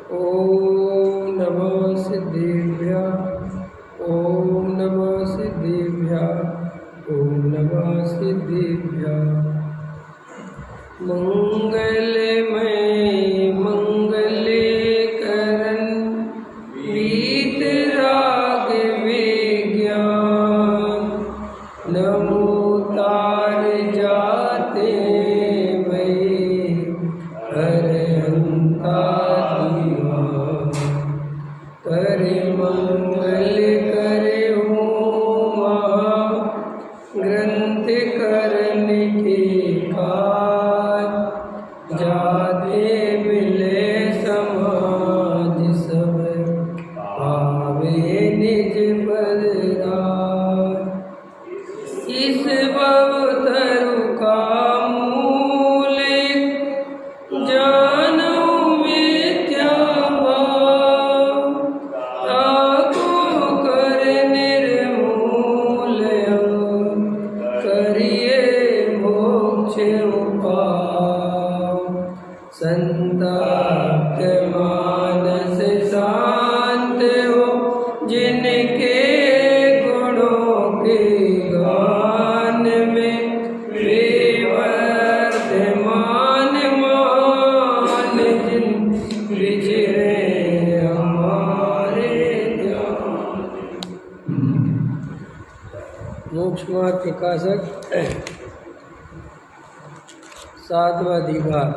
ओम नमः सिद्धेभ्यः। ओम नमः सिद्धेभ्यः। ओम नमः सिद्धेभ्यः। मंगलमय मंगले करन वीतराग विज्ञान नमो तार जाते भय हरहंता दीवान करे मंगल करे उमा ग्रंथ करने के काज जाते मिले समाज सब पावे निज बलराज। इस भवतरु का मूल जानू मिथ्या भाव ताको कर निर्मूल करिए मोक्ष उपाय। संताप्त मानस शांत हो जिनके गुणों के गान में वे वर्तमान मान जिन विचरे हमारे ध्यान। मोक्ष मार्ग प्रकाशक सातवां दीवार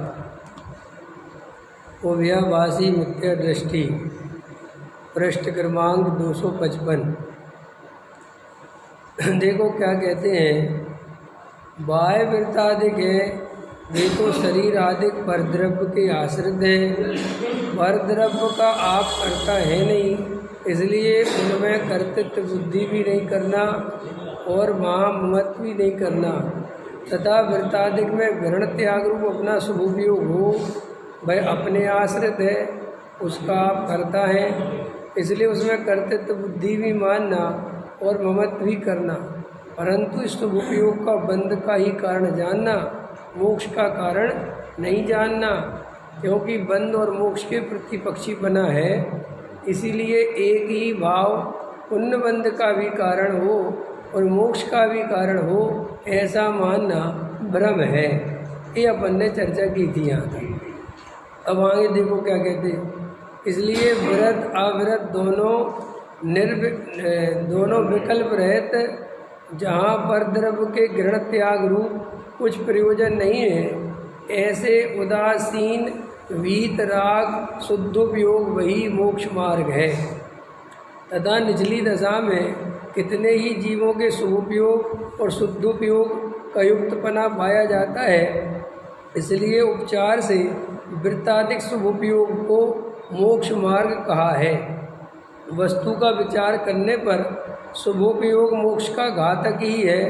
ओव्याभासी मिथ्या दृष्टि पृष्ठ क्रमांक 255। देखो क्या कहते हैं, बाह्य वृत्तादिक है वे तो शरीर आदिक परद्रव्य के आश्रित हैं। परद्रव्य का आप करता है नहीं, इसलिए उनमें कर्तृत्व बुद्धि भी नहीं करना और महामत भी नहीं करना तथा वृत्तादिक में ग्रहण त्याग रूप अपना शुभोपयोग हो वह अपने आश्रित है, उसका आप करता है, इसलिए उसमें कर्तृत्व बुद्धि भी मानना और ममत भी करना, परंतु इस शुभोपयोग का बंध का ही कारण जानना, मोक्ष का कारण नहीं जानना, क्योंकि बंध और मोक्ष के प्रतिपक्षी बना है। इसीलिए एक ही भाव पुण्य बंध का भी कारण हो और मोक्ष का भी कारण हो ऐसा मानना भ्रम है। ये अपन ने चर्चा की थी यहाँ तक। अब आगे देखो क्या कहते हैं, इसलिए व्रत अव्रत दोनों विकल्प रहित जहाँ पर द्रव्य के ग्रहण त्याग रूप कुछ प्रयोजन नहीं है, ऐसे उदासीन वीतराग शुद्धोपयोग वही मोक्ष मार्ग है। तथा निचली दशा में कितने ही जीवों के शुभोपयोग और शुद्धोपयोग का युक्तपना पाया जाता है, इसलिए उपचार से वृत्तादिक शुभोपयोग को मोक्ष मार्ग कहा है। वस्तु का विचार करने पर शुभोपयोग मोक्ष का घातक ही है,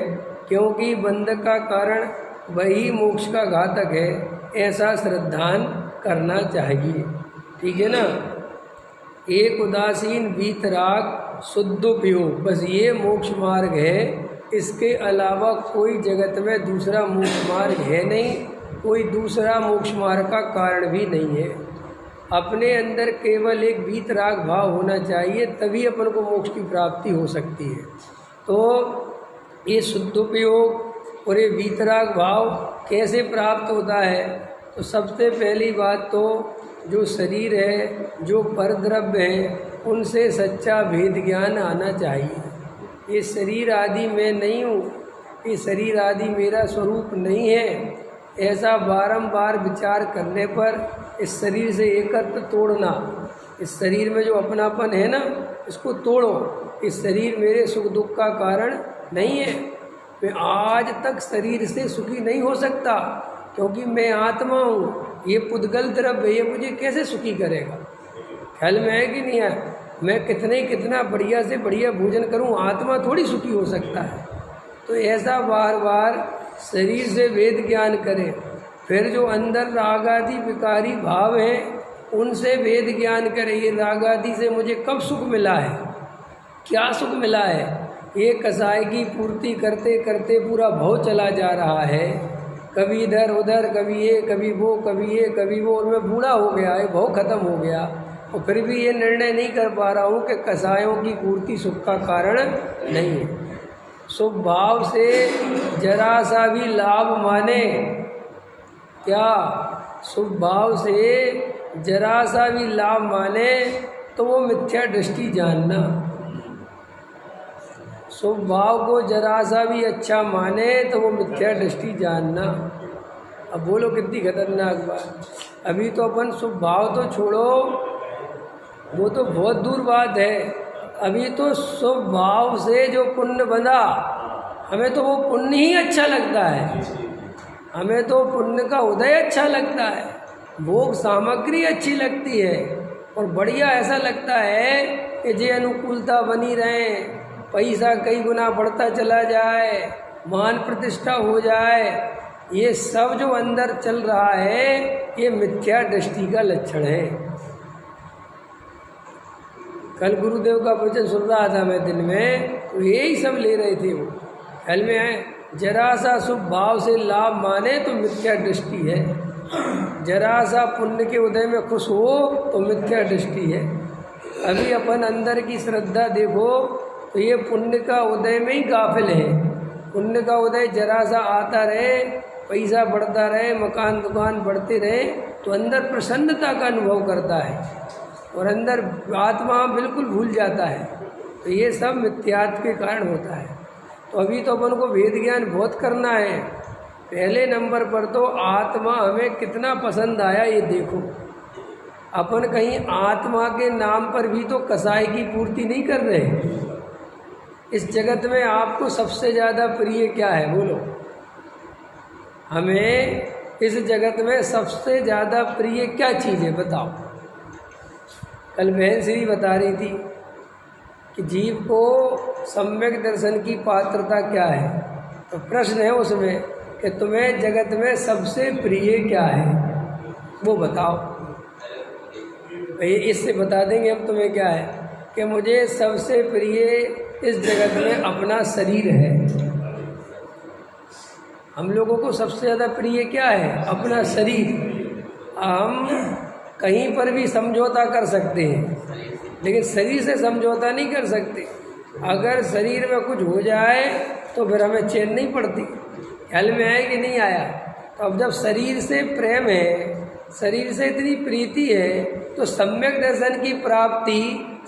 क्योंकि बंधक का कारण वही मोक्ष का घातक है, ऐसा श्रद्धान करना चाहिए। ठीक है ना। एक उदासीन वीतराग शुद्धोपयोग बस ये मोक्ष मार्ग है, इसके अलावा कोई जगत में दूसरा मोक्ष मार्ग है नहीं, कोई दूसरा मोक्ष मार्ग का कारण भी नहीं है। अपने अंदर केवल एक वीतराग भाव होना चाहिए, तभी अपन को मोक्ष की प्राप्ति हो सकती है। तो ये शुद्धोपयोग और ये वीतराग भाव कैसे प्राप्त होता है, तो सबसे पहली बात तो जो शरीर है, जो परद्रव्य है, उनसे सच्चा भेद ज्ञान आना चाहिए। ये शरीर आदि मैं नहीं हूँ, ये शरीर आदि मेरा स्वरूप नहीं है, ऐसा बारंबार विचार करने पर इस शरीर से एकत्व तोड़ना, इस शरीर में जो अपनापन है ना, इसको तोड़ो। इस शरीर मेरे सुख दुख का कारण नहीं है, मैं आज तक शरीर से सुखी नहीं हो सकता, क्योंकि मैं आत्मा हूँ। ये पुद्गल द्रव्य ये मुझे कैसे सुखी करेगा? ख्याल में है कि नहीं है? मैं कितना बढ़िया से बढ़िया भोजन करूँ, आत्मा थोड़ी सुखी हो सकता है। तो ऐसा बार बार शरीर से वेद ज्ञान करें। फिर जो अंदर राग आदि विकारी भाव हैं, उनसे वेद ज्ञान करें। ये राग आदि से मुझे कब सुख मिला है, क्या सुख मिला है? ये कसाई की पूर्ति करते करते पूरा भव चला जा रहा है, कभी इधर उधर, कभी ये कभी वो, कभी ये कभी वो, और मैं बूढ़ा हो गया, ये भव खत्म हो गया। और फिर भी ये निर्णय नहीं कर पा रहा हूँ कि कसायों की पूर्ति सुख का कारण नहीं है। शुभ भाव से जरा सा भी लाभ माने, क्या शुभ भाव से जरा सा भी लाभ माने तो वो मिथ्या दृष्टि जानना। शुभ भाव को जरा सा भी अच्छा माने तो वो मिथ्या दृष्टि जानना। अब बोलो कितनी खतरनाक बात। अभी तो अपन शुभ भाव तो छोड़ो, वो तो बहुत दूर बात है। अभी तो शुभ भाव से जो पुण्य बंधा, हमें तो वो पुण्य ही अच्छा लगता है, हमें तो पुण्य का उदय अच्छा लगता है, भोग सामग्री अच्छी लगती है और बढ़िया ऐसा लगता है कि जे अनुकूलता बनी रहे, पैसा कई गुना बढ़ता चला जाए, मान प्रतिष्ठा हो जाए। ये सब जो अंदर चल रहा है ये मिथ्या दृष्टि का लक्षण है। कल गुरुदेव का वचन सुन रहा था मैं दिन में, तो यही सब ले रहे थे वो। कल में है जरा सा शुभ भाव से लाभ माने तो मिथ्या दृष्टि है, जरा सा पुण्य के उदय में खुश हो तो मिथ्या दृष्टि है। अभी अपन अंदर की श्रद्धा देखो तो ये पुण्य का उदय में ही गाफिल है। पुण्य का उदय जरा सा आता रहे, पैसा बढ़ता रहे, मकान दुकान बढ़ते रहे तो अंदर प्रसन्नता का अनुभव करता है और अंदर आत्मा बिल्कुल भूल जाता है। तो ये सब मिथ्यात्व के कारण होता है। तो अभी तो अपन को वेद ज्ञान बहुत करना है। पहले नंबर पर तो आत्मा हमें कितना पसंद आया ये देखो। अपन कहीं आत्मा के नाम पर भी तो कसाई की पूर्ति नहीं कर रहे। इस जगत में आपको सबसे ज़्यादा प्रिय क्या है बोलो? हमें इस जगत में सबसे ज़्यादा प्रिय क्या चीज़ है बताओ? कल बहन श्री बता रही थी कि जीव को सम्यक दर्शन की पात्रता क्या है। तो प्रश्न है उसमें कि तुम्हें जगत में सबसे प्रिय क्या है वो बताओ। इससे बता देंगे हम तुम्हें क्या है कि मुझे सबसे प्रिय इस जगत में अपना शरीर है। हम लोगों को सबसे ज़्यादा प्रिय क्या है? अपना शरीर। हम कहीं पर भी समझौता कर सकते हैं लेकिन शरीर से समझौता नहीं कर सकते। अगर शरीर में कुछ हो जाए तो फिर हमें चैन नहीं पड़ती। ख्याल में आया कि नहीं आया? तो अब जब शरीर से प्रेम है, शरीर से इतनी प्रीति है तो सम्यक दर्शन की प्राप्ति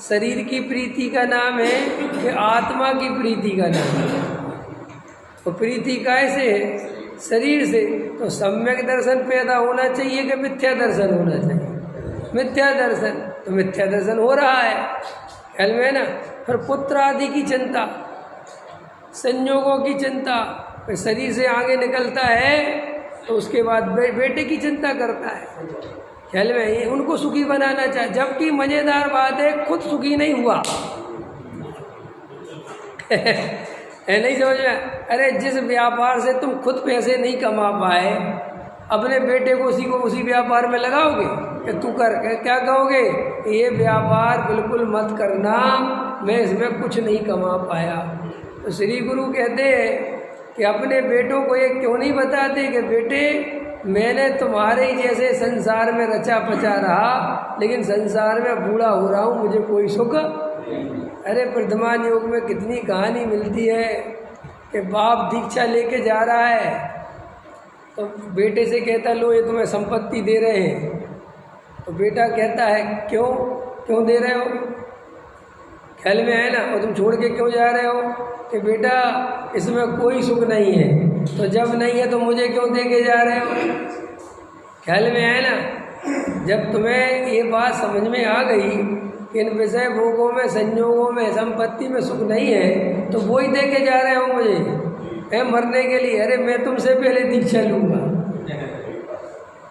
शरीर की प्रीति का नाम है कि आत्मा की प्रीति का नाम है? तो प्रीति कैसे है? शरीर से। तो सम्यक दर्शन पैदा होना चाहिए कि मिथ्या दर्शन होना चाहिए? मिथ्या दर्शन। तो मिथ्या दर्शन हो रहा है, ख्याल में है ना। फिर पुत्र आदि की चिंता, संयोगों की चिंता, फिर शरीर से आगे निकलता है तो उसके बाद बेटे की चिंता करता है, ख्याल में। उनको सुखी बनाना चाहे, जबकि मज़ेदार बात है खुद सुखी नहीं हुआ है नहीं समझ में? अरे जिस व्यापार से तुम खुद पैसे नहीं कमा पाए, अपने बेटे को उसी व्यापार में लगाओगे कि तू कर? क्या कहोगे? ये व्यापार बिल्कुल मत करना, मैं इसमें कुछ नहीं कमा पाया। तो श्री गुरु कहते हैं कि अपने बेटों को ये क्यों नहीं बताते कि बेटे मैंने तुम्हारे ही जैसे संसार में रचा पचा रहा, लेकिन संसार में बूढ़ा हो रहा हूँ, मुझे कोई सुख। अरे वर्तमान युग में कितनी कहानी मिलती है कि बाप दीक्षा लेके जा रहा है तो बेटे से कहता लो ये तुम्हें संपत्ति दे रहे हैं। तो बेटा कहता है क्यों दे रहे हो? ख्याल में है ना। और तुम छोड़ के क्यों जा रहे हो? कि बेटा इसमें कोई सुख नहीं है। तो जब नहीं है तो मुझे क्यों दे के जा रहे हो? ख्याल में है ना। जब तुम्हें ये बात समझ में आ गई कि इन विषय भोगों में, संयोगों में, संपत्ति में सुख नहीं है तो वो ही दे के जा रहे हो मुझे है मरने के लिए। अरे मैं तुमसे पहले दीक्षा लूँगा,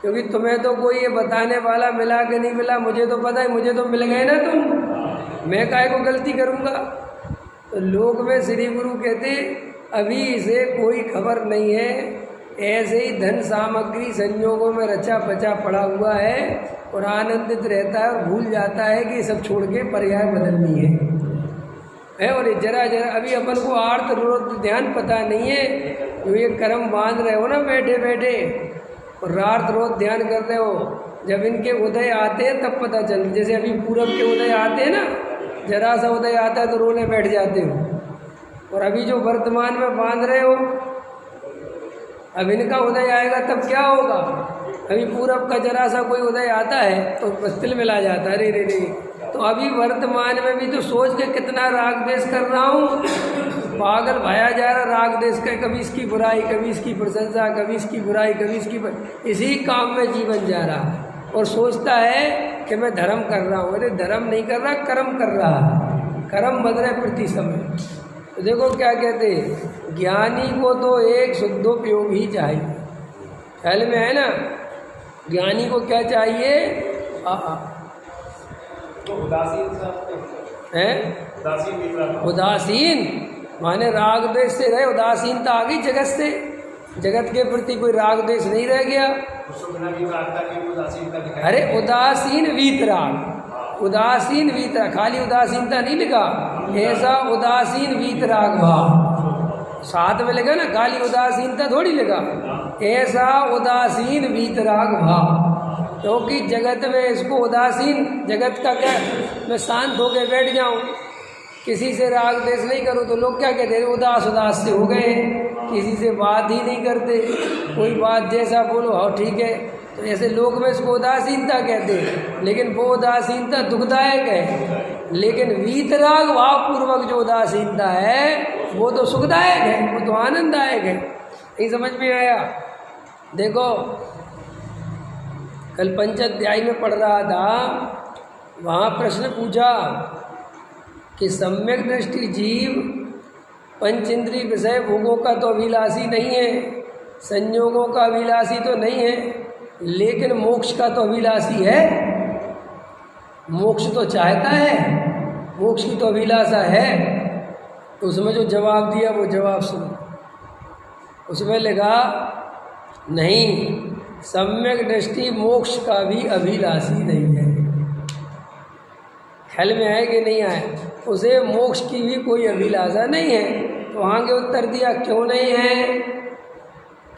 क्योंकि तुम्हें तो कोई ये बताने वाला मिला कि नहीं मिला मुझे तो पता है, मुझे तो मिल गए ना तुम, मैं काहे को गलती करूँगा। तो लोक में श्री गुरु कहते अभी इसे कोई खबर नहीं है, ऐसे ही धन सामग्री संयोगों में रचा पचा पड़ा हुआ है और आनंदित रहता है और भूल जाता है कि सब छोड़ के पर्याय बदलनी है। और जरा अभी अपन को आर्त रोध ध्यान पता नहीं है। जो ये कर्म बांध रहे हो ना बैठे बैठे और रात रोज ध्यान करते हो, जब इनके उदय आते हैं तब पता चल, जैसे अभी पूरब के उदय आते हैं ना, जरा सा उदय आता है तो रोने बैठ जाते हो, और अभी जो वर्तमान में बांध रहे हो, अब इनका उदय आएगा तब क्या होगा। अभी पूरब का जरा सा कोई उदय आता है तो बस तिल मिला जाता है, रे रे। तो अभी वर्तमान में भी तो सोच के कितना राग देश कर रहा हूँ, पागल भाया जा रहा राग देश का, कभी इसकी बुराई, कभी इसकी प्रशंसा, कभी इसकी बुराई, कभी इसकी इसी काम में जीवन जा रहा है, और सोचता है कि मैं धर्म कर रहा हूँ। अरे धर्म नहीं कर रहा, कर्म कर रहा है, कर्म बन रहे प्रति समय। तो देखो क्या कहते हैं, ज्ञानी को तो एक शुद्धोपयोग ही चाहिए। ख्याल में है ना, ज्ञानी को क्या चाहिए? तो उदासीन है, उदासीन माने राग द्वेष से रहे, उदासीनता आ गई जगत से, जगत के प्रति कोई राग द्वेष नहीं रह गया। अरे उदासीन वीतराग, उदासीन वीतराग, खाली उदासीनता नहीं लिखा, ऐसा उदासीन वीतराग भाव साथ में लिखा ना, खाली उदासीनता थोड़ी लिखा, ऐसा उदासीन वीतराग भाव। क्योंकि जगत में इसको उदासीन, जगत का क्या, मैं शांत होकर बैठ जाऊं, किसी से राग द्वेष नहीं करूं तो लोग क्या कहते हैं, उदास उदास से हो गए, किसी से बात ही नहीं करते, कोई बात जैसा बोलो हाँ ठीक है। तो ऐसे लोग में इसको उदासीनता कहते हैं, लेकिन वो उदासीनता दुखदायक है। लेकिन वीतराग भाव पूर्वक जो उदासीनता है वो तो सुखदायक है, वो तो आनंददायक है। नहीं समझ में आया? देखो कल पंचाध्याय में पढ़ रहा था, वहाँ प्रश्न पूछा कि सम्यक दृष्टि जीव पंचेंद्रिय विषय भोगों का तो अभिलाषी नहीं है, संयोगों का अभिलाषी तो नहीं है, लेकिन मोक्ष का तो अभिलाषी है। मोक्ष तो चाहता है, मोक्ष की तो अभिलाषा है। तो उसमें जो जवाब दिया वो जवाब सुनो। उसमें लिखा नहीं, सम्यक दृष्टि मोक्ष का भी अभिलाषी नहीं है। ख्याल में आए कि नहीं आए? उसे मोक्ष की भी कोई अभिलाषा नहीं है। तो आगे उत्तर दिया क्यों नहीं है?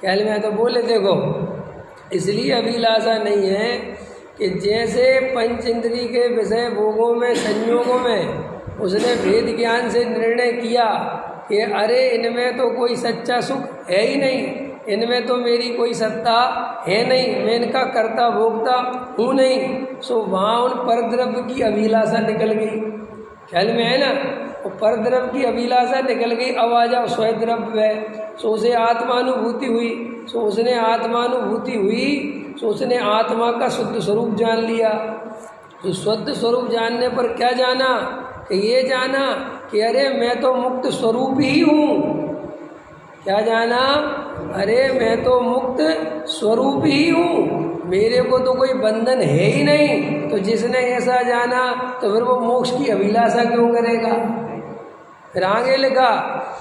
ख्याल में आए तो बोले देखो इसलिए अभिलाषा नहीं है कि जैसे पंच इंद्रिय के विषय भोगों में, संयोगों में उसने भेद ज्ञान से निर्णय किया कि अरे इनमें तो कोई सच्चा सुख है ही नहीं, इनमें तो मेरी कोई सत्ता है नहीं, मैं इनका कर्ता भोगता हूँ नहीं, सो वहाँ उन परद्रव्य की अभिलाषा निकल गई। ख्याल में है ना? वो परद्रव्य की अभिलाषा निकल गई। अब आ जाओ स्वद्रव्य है, सो उसे आत्मानुभूति हुई, सो उसने आत्मानुभूति हुई, सो उसने आत्मा का शुद्ध स्वरूप जान लिया। तो शुद्ध स्वरूप जानने पर क्या जाना कि ये जाना कि अरे मैं तो मुक्त स्वरूप ही हूँ। क्या जाना? अरे मैं तो मुक्त स्वरूप ही हूँ, मेरे को तो कोई बंधन है ही नहीं। तो जिसने ऐसा जाना तो फिर वो मोक्ष की अभिलाषा क्यों करेगा? फिर आगे लिखा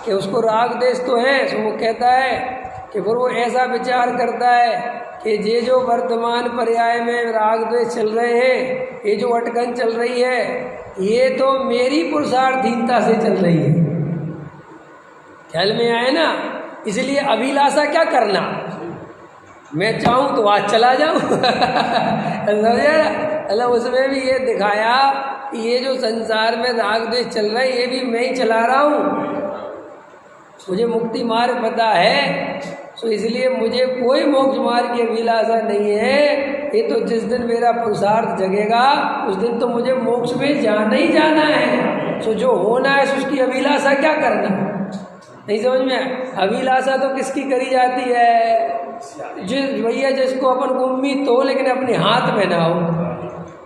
कि उसको राग देश तो है, तो वो कहता है कि फिर वो ऐसा विचार करता है कि ये जो वर्तमान पर्याय में राग द्वेष चल रहे हैं, ये जो अटकन चल रही है, ये तो मेरी पुरुषार्थहीनता से चल रही है। ख्याल में आए ना? इसलिए अभिलाषा क्या करना, मैं चाहूँ तो आज चला जाऊँ समझे ना? मतलब उसमें भी ये दिखाया कि ये जो संसार में राग द्वेष चल रहा है ये भी मैं ही चला रहा हूँ, मुझे मुक्ति मार्ग पता है, तो इसलिए मुझे कोई मोक्ष मार्ग की अभिलाषा नहीं है। ये तो जिस दिन मेरा पुरुषार्थ जगेगा उस दिन तो मुझे मोक्ष में जाना ही जाना है। तो जो होना है उसकी अभिलाषा क्या करना? नहीं समझ में? अभिलाषा तो किसकी करी जाती है? जिस भैया जिसको अपन को उम्मीद तो हो लेकिन अपने हाथ में ना हो,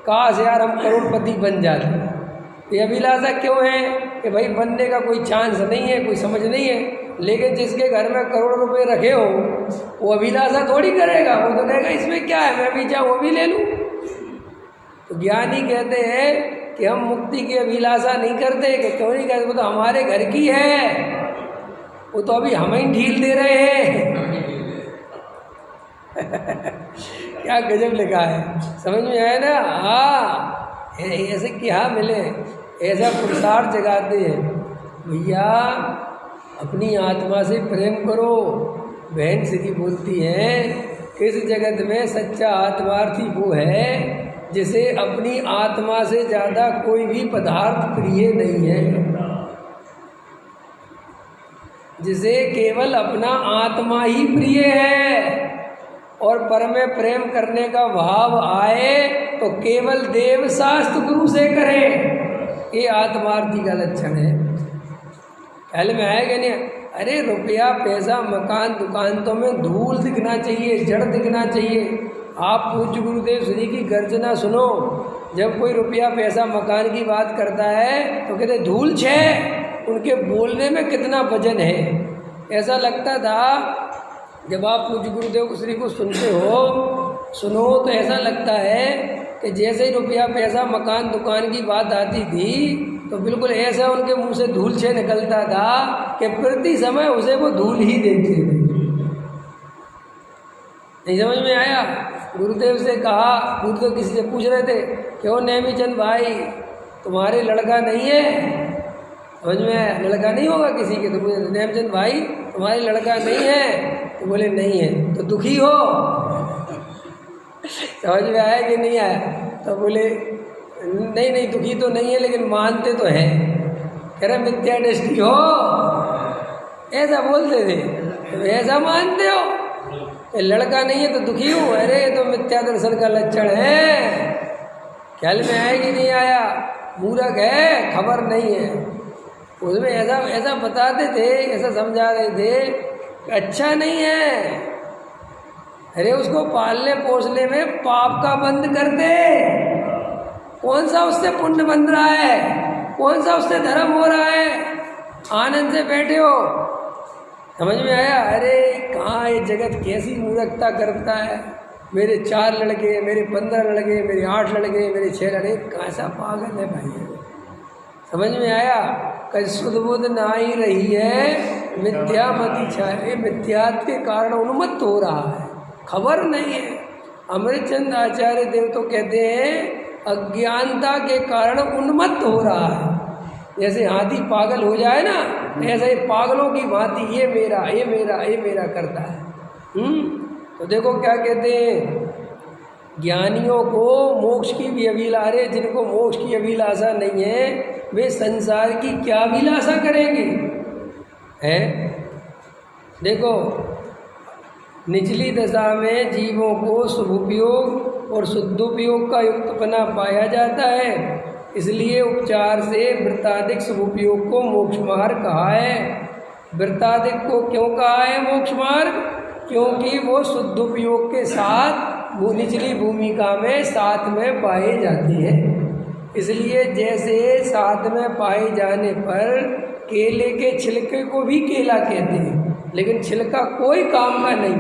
काश यार हम करोड़पति बन जाते। ये अभिलाषा क्यों है कि भाई बनने का कोई चांस नहीं है, कोई समझ नहीं है। लेकिन जिसके घर में करोड़ रुपए रखे हो वो अभिलाषा थोड़ी करेगा, वो तो कहेगा इसमें क्या है, मैं भी चाहूँ वो भी ले लूँ। तो ज्ञानी कहते हैं कि हम मुक्ति की अभिलाषा नहीं करते। कि क्यों नहीं कहते? वो तो हमारे घर की है, वो तो अभी हम ही ढील दे रहे हैं क्या गजब लिखा है, समझ में आया ना? हाँ, ऐसे क्या मिले, ऐसा पुरुषार्थ जगाते हैं। भैया अपनी आत्मा से प्रेम करो। बहन श्री बोलती है इस जगत में सच्चा आत्मार्थी वो है जिसे अपनी आत्मा से ज़्यादा कोई भी पदार्थ प्रिय नहीं है, जिसे केवल अपना आत्मा ही प्रिय है। और पर में प्रेम करने का भाव आए तो केवल देव शास्त्र गुरु से करें, ये आत्मार्थी का लक्षण है। पहले में आएगा नहीं, अरे रुपया पैसा मकान दुकान तो में धूल दिखना चाहिए, जड़ दिखना चाहिए। आप पूज्य गुरुदेव श्री की गर्जना सुनो, जब कोई रुपया पैसा मकान की बात करता है तो कहते धूल छे, उनके बोलने में कितना वजन है। ऐसा लगता था जब आप पूज्य गुरुदेव श्री को सुनो तो ऐसा लगता है कि जैसे ही रुपया पैसा मकान दुकान की बात आती थी तो बिल्कुल ऐसा उनके मुंह से धूल छे निकलता था कि प्रति समय उसे वो धूल ही देखते थे। नहीं समझ में आया? गुरुदेव से कहा, गुरुदेव किसी से पूछ रहे थे, क्यों नेमीचंद भाई तुम्हारे लड़का नहीं है? समझ में आया? लड़का नहीं होगा किसी के, तो पूछे नेमीचंद भाई तुम्हारे लड़का नहीं है? तो बोले नहीं है। तो दुखी हो? समझ में आया कि नहीं आया? तो बोले नहीं दुखी तो नहीं है, लेकिन मानते तो हैं। कह रहे मिथ्या दृष्टि हो, ऐसा बोलते थे। तो ऐसा मानते हो कि लड़का नहीं है तो दुखी हो? अरे तो मिथ्या दर्शन का लक्षण है। ख्याल में आया कि नहीं आया? मूर्ख है, खबर नहीं है। उसमें ऐसा बताते थे, ऐसा समझा रहे थे, अच्छा नहीं है। अरे उसको पालने पोसने में पाप का बंद कर दे। कौन सा उससे पुण्य बन रहा है, कौन सा उससे धर्म हो रहा है? आनंद से बैठे हो। समझ में आया? अरे कहाँ ये जगत कैसी मूर्खता करता है। मेरे 4 लड़के, मेरे 15 लड़के, मेरे 8 लड़के, मेरे 6 लड़के, कैसा पागल है भाई। समझ में आया? कल शुद्ध बुद्ध ना ही रही है, मिथ्या मति छाए, मिथ्यात्व के कारण उन्मत्त हो रहा है, खबर नहीं है। अमृतचंद आचार्य देव तो कहते हैं अज्ञानता के कारण उन्मत्त हो रहा है। जैसे हाथी पागल हो जाए ना, ऐसे ही पागलों की भांति ये मेरा ये मेरा ये मेरा करता है। तो देखो क्या कहते हैं, ज्ञानियों को मोक्ष की भी अभिलाषा है। जिनको मोक्ष की अभिलाषा नहीं है वे संसार की क्या अभिलाषा करेंगे? है देखो, निचली दशा में जीवों को शुभोपयोग और शुद्धोपयोग का युक्तपना पाया जाता है, इसलिए उपचार से वृत्ताधिक शुभोपयोग को मोक्ष मार्ग कहा है। वृत्ताधिक को क्यों कहा है मोक्ष मार्ग? क्योंकि वो शुद्धोपयोग के साथ निचली भूमिका में साथ में पाए जाती है। इसलिए जैसे साथ में पाए जाने पर केले के छिलके को भी केला कहते हैं, लेकिन छिलका कोई काम का नहीं।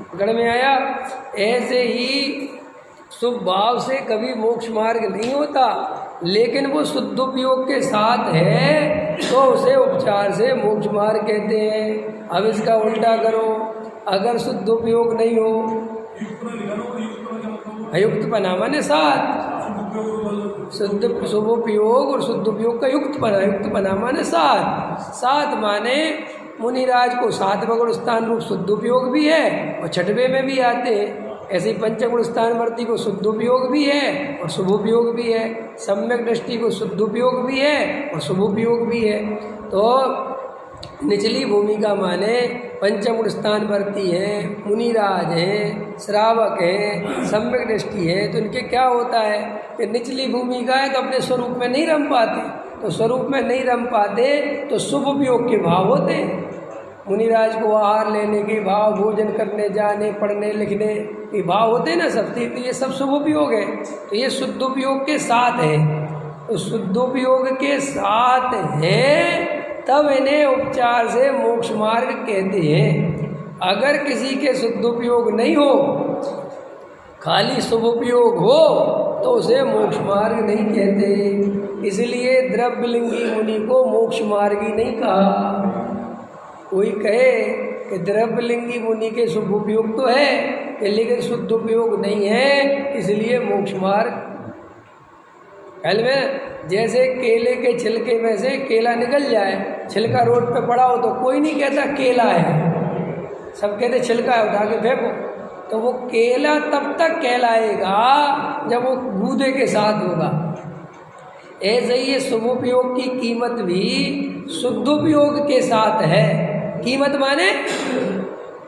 पकड़ में आया? ऐसे ही शुभ भाव से कभी मोक्ष मार्ग नहीं होता, लेकिन वो शुद्धोपयोग के साथ है तो उसे उपचार से मोक्ष मार्ग कहते हैं। अब इसका उल्टा करो, अगर शुद्धोपयोग नहीं हो, अयुक्तपना माने साथ, शुभोपयोग और शुद्धोपयोग का युक्तपना, युक्तपना माने साथ माने मुनिराज को 7 गुण स्थान रूप शुद्धोपयोग भी है और 6वें में भी आते हैं। ऐसे ही पंचगुण स्थान वर्ती को शुद्धोपयोग भी है और शुभोपयोग भी है, सम्यक दृष्टि को शुद्धोपयोग भी है और शुभोपयोग भी है। तो निचली भूमिका माने पंचमुड़ स्थान वर्ती हैं, मुनिराज हैं, श्रावक हैं, सम्यक दृष्टि है। तो इनके क्या होता है कि निचली भूमिका है तो अपने स्वरूप में नहीं रम पाते, तो स्वरूप में नहीं रम पाते तो शुभ उपयोग के भाव होते हैं। मुनिराज को आहार लेने के भाव, भोजन करने जाने पढ़ने लिखने के भाव होते हैं ना सब, तो ये सब शुभ उपयोग है। तो ये शुद्ध उपयोग के साथ है, तो शुद्ध उपयोग के साथ है तब इन्हें उपचार से मोक्ष मार्ग कहते हैं। अगर किसी के शुद्ध उपयोग नहीं हो, खाली शुभ उपयोग हो, तो उसे मोक्ष मार्ग नहीं कहते। इसलिए द्रव्यलिंगी मुनि को मोक्ष मार्गी नहीं कहा। कोई कहे कि द्रव्यलिंगी मुनि के शुभ उपयोग तो है लेकिन शुद्ध उपयोग नहीं है, इसलिए मोक्ष मार्ग। पहले में जैसे केले के छिलके में से केला निकल जाए, छिलका रोड पे पड़ा हो तो कोई नहीं कहता केला है, सब कहते छिलका है, उठा के फेंको। तो वो केला तब तक कहलाएगा जब वो गूदे के साथ होगा। ऐसे ही ये शुभोपयोग की कीमत भी शुद्धोपयोग के साथ है। कीमत माने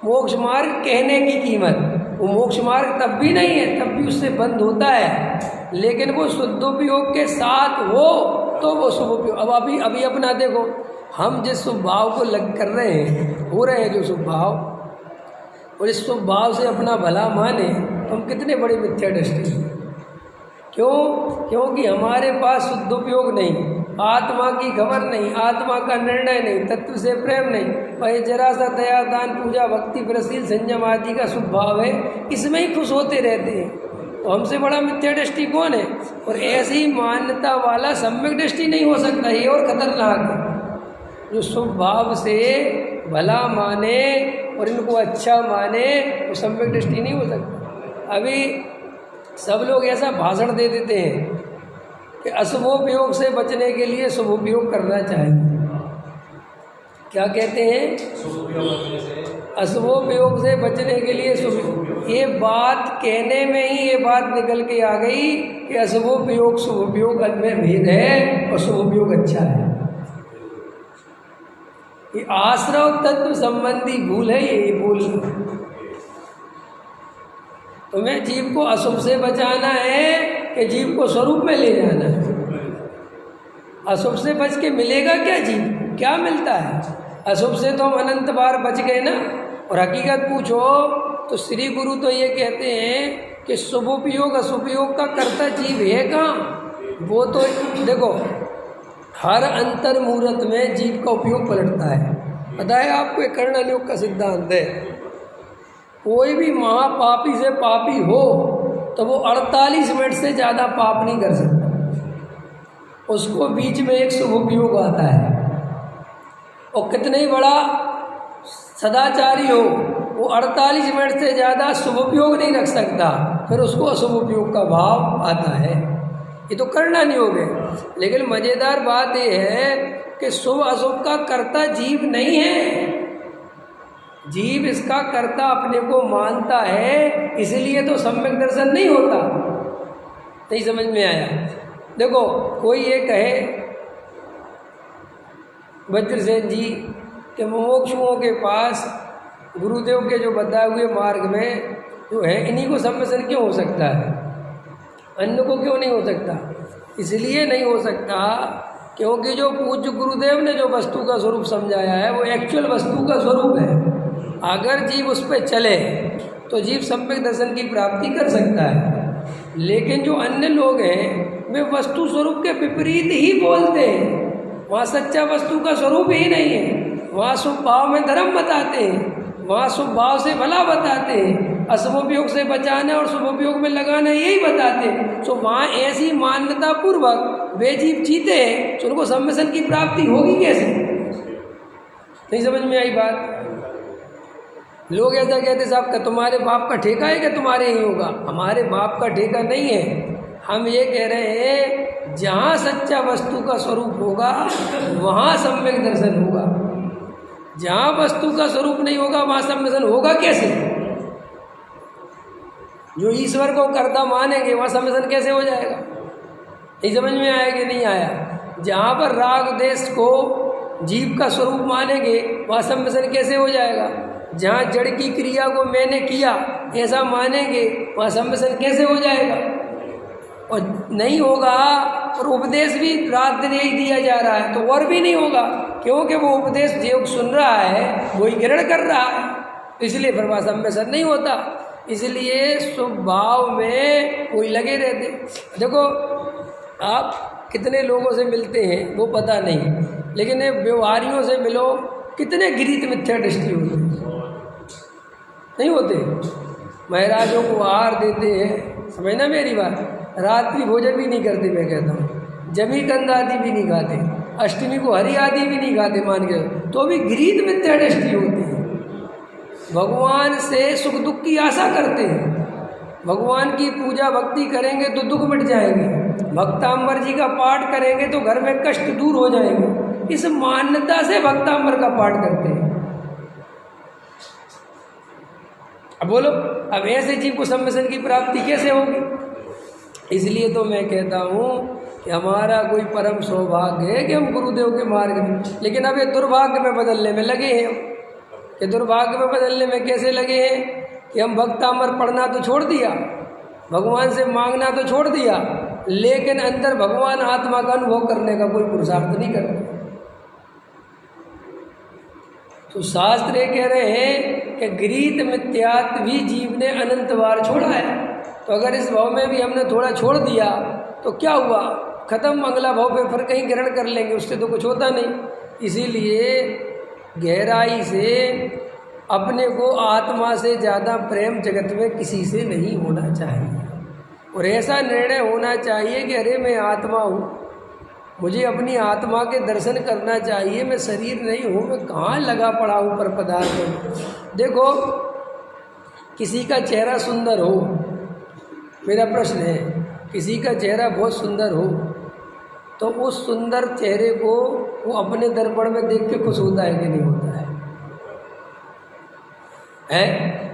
मोक्ष मार्ग कहने की कीमत। वो मोक्ष मार्ग तब भी नहीं है, तब भी उससे बंद होता है, लेकिन वो शुद्धोपयोग के साथ हो तो वो शुभोपयोग। अब अभी अपना देखो, हम जिस शुभ भाव को लग कर रहे हैं, हो रहे हैं जो शुभ भाव, और इस शुभ भाव से अपना भला माने तो हम कितने बड़े मिथ्या दृष्टि हैं। क्यों? क्योंकि हमारे पास शुद्धोपयोग नहीं, आत्मा की खबर नहीं, आत्मा का निर्णय नहीं, तत्व से प्रेम नहीं, भाई जरा सा दया दान पूजा भक्ति प्रशील संयम आदि का शुभ भाव है, इसमें ही खुश होते रहते हैं। तो हमसे बड़ा मिथ्या दृष्टि कौन है? और ऐसी मान्यता वाला सम्यक दृष्टि नहीं हो सकता, ये और खतरनाक है। जो शुभ भाव से भला माने और इनको अच्छा माने वो सम्यक दृष्टि नहीं हो सकता। अभी सब लोग ऐसा भाषण दे देते हैं कि अशुभोपयोग से बचने के लिए शुभोपयोग करना चाहिए। क्या कहते हैं? अशुभोपयोग से बचने के लिए शुभ। ये बात कहने में ही ये बात निकल के आ गई कि अशुभोपयोग शुभोपयोग में भेद है और शुभोपयोग अच्छा है। ये आश्रव तत्व संबंधी भूल है, ये भूल। तुम्हें जीव को अशुभ से बचाना है कि जीव को स्वरूप में ले जाना है? अशुभ से बच के मिलेगा क्या जीव? क्या मिलता है? अशुभ से तो हम अनंत बार बच गए ना। और हकीकत पूछो तो श्री गुरु तो ये कहते हैं कि शुभोपयोग अशुभयोग का कर्ता जीव है कहाँ? वो तो देखो हर अंतर मुहूर्त में जीव का उपयोग पलटता है। पता है आपको? एक कर्णन योग का सिद्धांत है, कोई भी महापापी से पापी हो तो वो 48 मिनट से ज़्यादा पाप नहीं कर सकता। उसको बीच में एक शुभोपयोग आता है। और कितने ही बड़ा सदाचारी हो, वो 48 मिनट से ज़्यादा शुभोपयोग नहीं रख सकता, फिर उसको अशुभोपयोग का भाव आता है। ये तो करना नहीं हो गए। लेकिन मज़ेदार बात यह है कि शुभ अशुभ का कर्ता जीव नहीं है। जीव इसका कर्ता अपने को मानता है, इसलिए तो सम्यक दर्शन नहीं होता। नहीं समझ में आया? देखो कोई ये कहे वज्रसेन जी कि मुमुक्षुओं के पास गुरुदेव के जो बताए हुए मार्ग में जो है, इन्हीं को सम्मिश्रण क्यों हो सकता है, अन्य को क्यों नहीं हो सकता? इसलिए नहीं हो सकता क्योंकि जो पूज्य गुरुदेव ने जो वस्तु का स्वरूप समझाया है वो एक्चुअल वस्तु का स्वरूप है। अगर जीव उस पर चले तो जीव सम्यक दर्शन की प्राप्ति कर सकता है। लेकिन जो अन्य लोग हैं वे वस्तु स्वरूप के विपरीत ही बोलते हैं। वहाँ सच्चा वस्तु का स्वरूप ही नहीं है। वहाँ शुभ भाव में धर्म बताते हैं, वहाँ शुभ भाव से भला बताते हैं, अशुभोपयोग से बचाना और शुभोपयोग में लगाना यही बताते हैं। तो वहाँ ऐसी मान्यता पूर्वक वे जीव जीते हैं तो उनको सम्मिश्रण की प्राप्ति होगी कैसे? नहीं समझ में आई बात? लोग ऐसा कहते साहब का तुम्हारे बाप का ठेका है कि तुम्हारे ही होगा। हमारे बाप का ठेका नहीं है। हम ये कह रहे हैं जहाँ सच्चा वस्तु का स्वरूप होगा वहाँ सम्यक दर्शन होगा। जहाँ वस्तु का स्वरूप नहीं होगा वहाँ सम्यक दर्शन होगा कैसे? जो ईश्वर को कर्ता मानेंगे वहाँ सम्यक कैसे हो जाएगा? नहीं समझ में आया कि नहीं आया? जहाँ पर राग देश को जीव का स्वरूप मानेंगे वहाँ सम्यक कैसे हो जाएगा? जहाँ जड़ की क्रिया को मैंने किया ऐसा मानेंगे वहाँ सम्मिश्रण कैसे हो जाएगा? और नहीं होगा। और उपदेश भी रात दिन यही दिया जा रहा है तो और भी नहीं होगा, क्योंकि वो उपदेश जो सुन रहा है वही ग्रहण कर रहा है, इसलिए फिर वहाँ सम्मिश्रण नहीं होता। इसलिए शुभ भाव में कोई लगे रहते। देखो आप कितने लोगों से मिलते हैं वो पता नहीं, लेकिन व्यवहारियों से मिलो, कितने गृहीत मिथ्या दृष्टि होती नहीं होते। महाराजों को आहार देते हैं, समझना मेरी बात, रात्रि भोजन भी नहीं करते। मैं कहता हूँ जमी कंद आदि भी नहीं खाते, अष्टमी को हरी आदि भी नहीं खाते मान के, तो भी गृहीत मिथ्या दृष्टि होती है। भगवान से सुख दुख की आशा करते हैं। भगवान की पूजा भक्ति करेंगे तो दुख मिट जाएंगे, भक्तांबर जी का पाठ करेंगे तो घर में कष्ट दूर हो जाएंगे। इस मान्यता से भक्तांबर का पाठ करते हैं। अब बोलो, अब ऐसे जीव को सम्मिशन की प्राप्ति कैसे होगी? इसलिए तो मैं कहता हूँ कि हमारा कोई परम सौभाग्य है कि हम गुरुदेव के मार्ग में, लेकिन अब ये दुर्भाग्य में बदलने में लगे हैं। ये दुर्भाग्य में बदलने में कैसे लगे हैं कि हम भक्तामर पढ़ना तो छोड़ दिया, भगवान से मांगना तो छोड़ दिया, लेकिन अंदर भगवान आत्मा का अनुभव करने का कोई पुरुषार्थ नहीं करते। तो शास्त्र ये कह रहे हैं कि गृहीत मिथ्यात्व भी जीव ने अनंत बार छोड़ा है। तो अगर इस भाव में भी हमने थोड़ा छोड़ दिया तो क्या हुआ, खत्म, अगला भाव पे फिर कहीं ग्रहण कर लेंगे, उससे तो कुछ होता नहीं। इसीलिए गहराई से अपने को आत्मा से ज़्यादा प्रेम जगत में किसी से नहीं होना चाहिए, और ऐसा निर्णय होना चाहिए कि अरे मैं आत्मा हूँ, मुझे अपनी आत्मा के दर्शन करना चाहिए, मैं शरीर नहीं हूँ, मैं कहाँ लगा पड़ा हूँ पर पदार्थ में। देखो, किसी का चेहरा सुंदर हो, मेरा प्रश्न है, किसी का चेहरा बहुत सुंदर हो तो उस सुंदर चेहरे को वो अपने दर्पण में देख के खुश होता है कि नहीं होता है?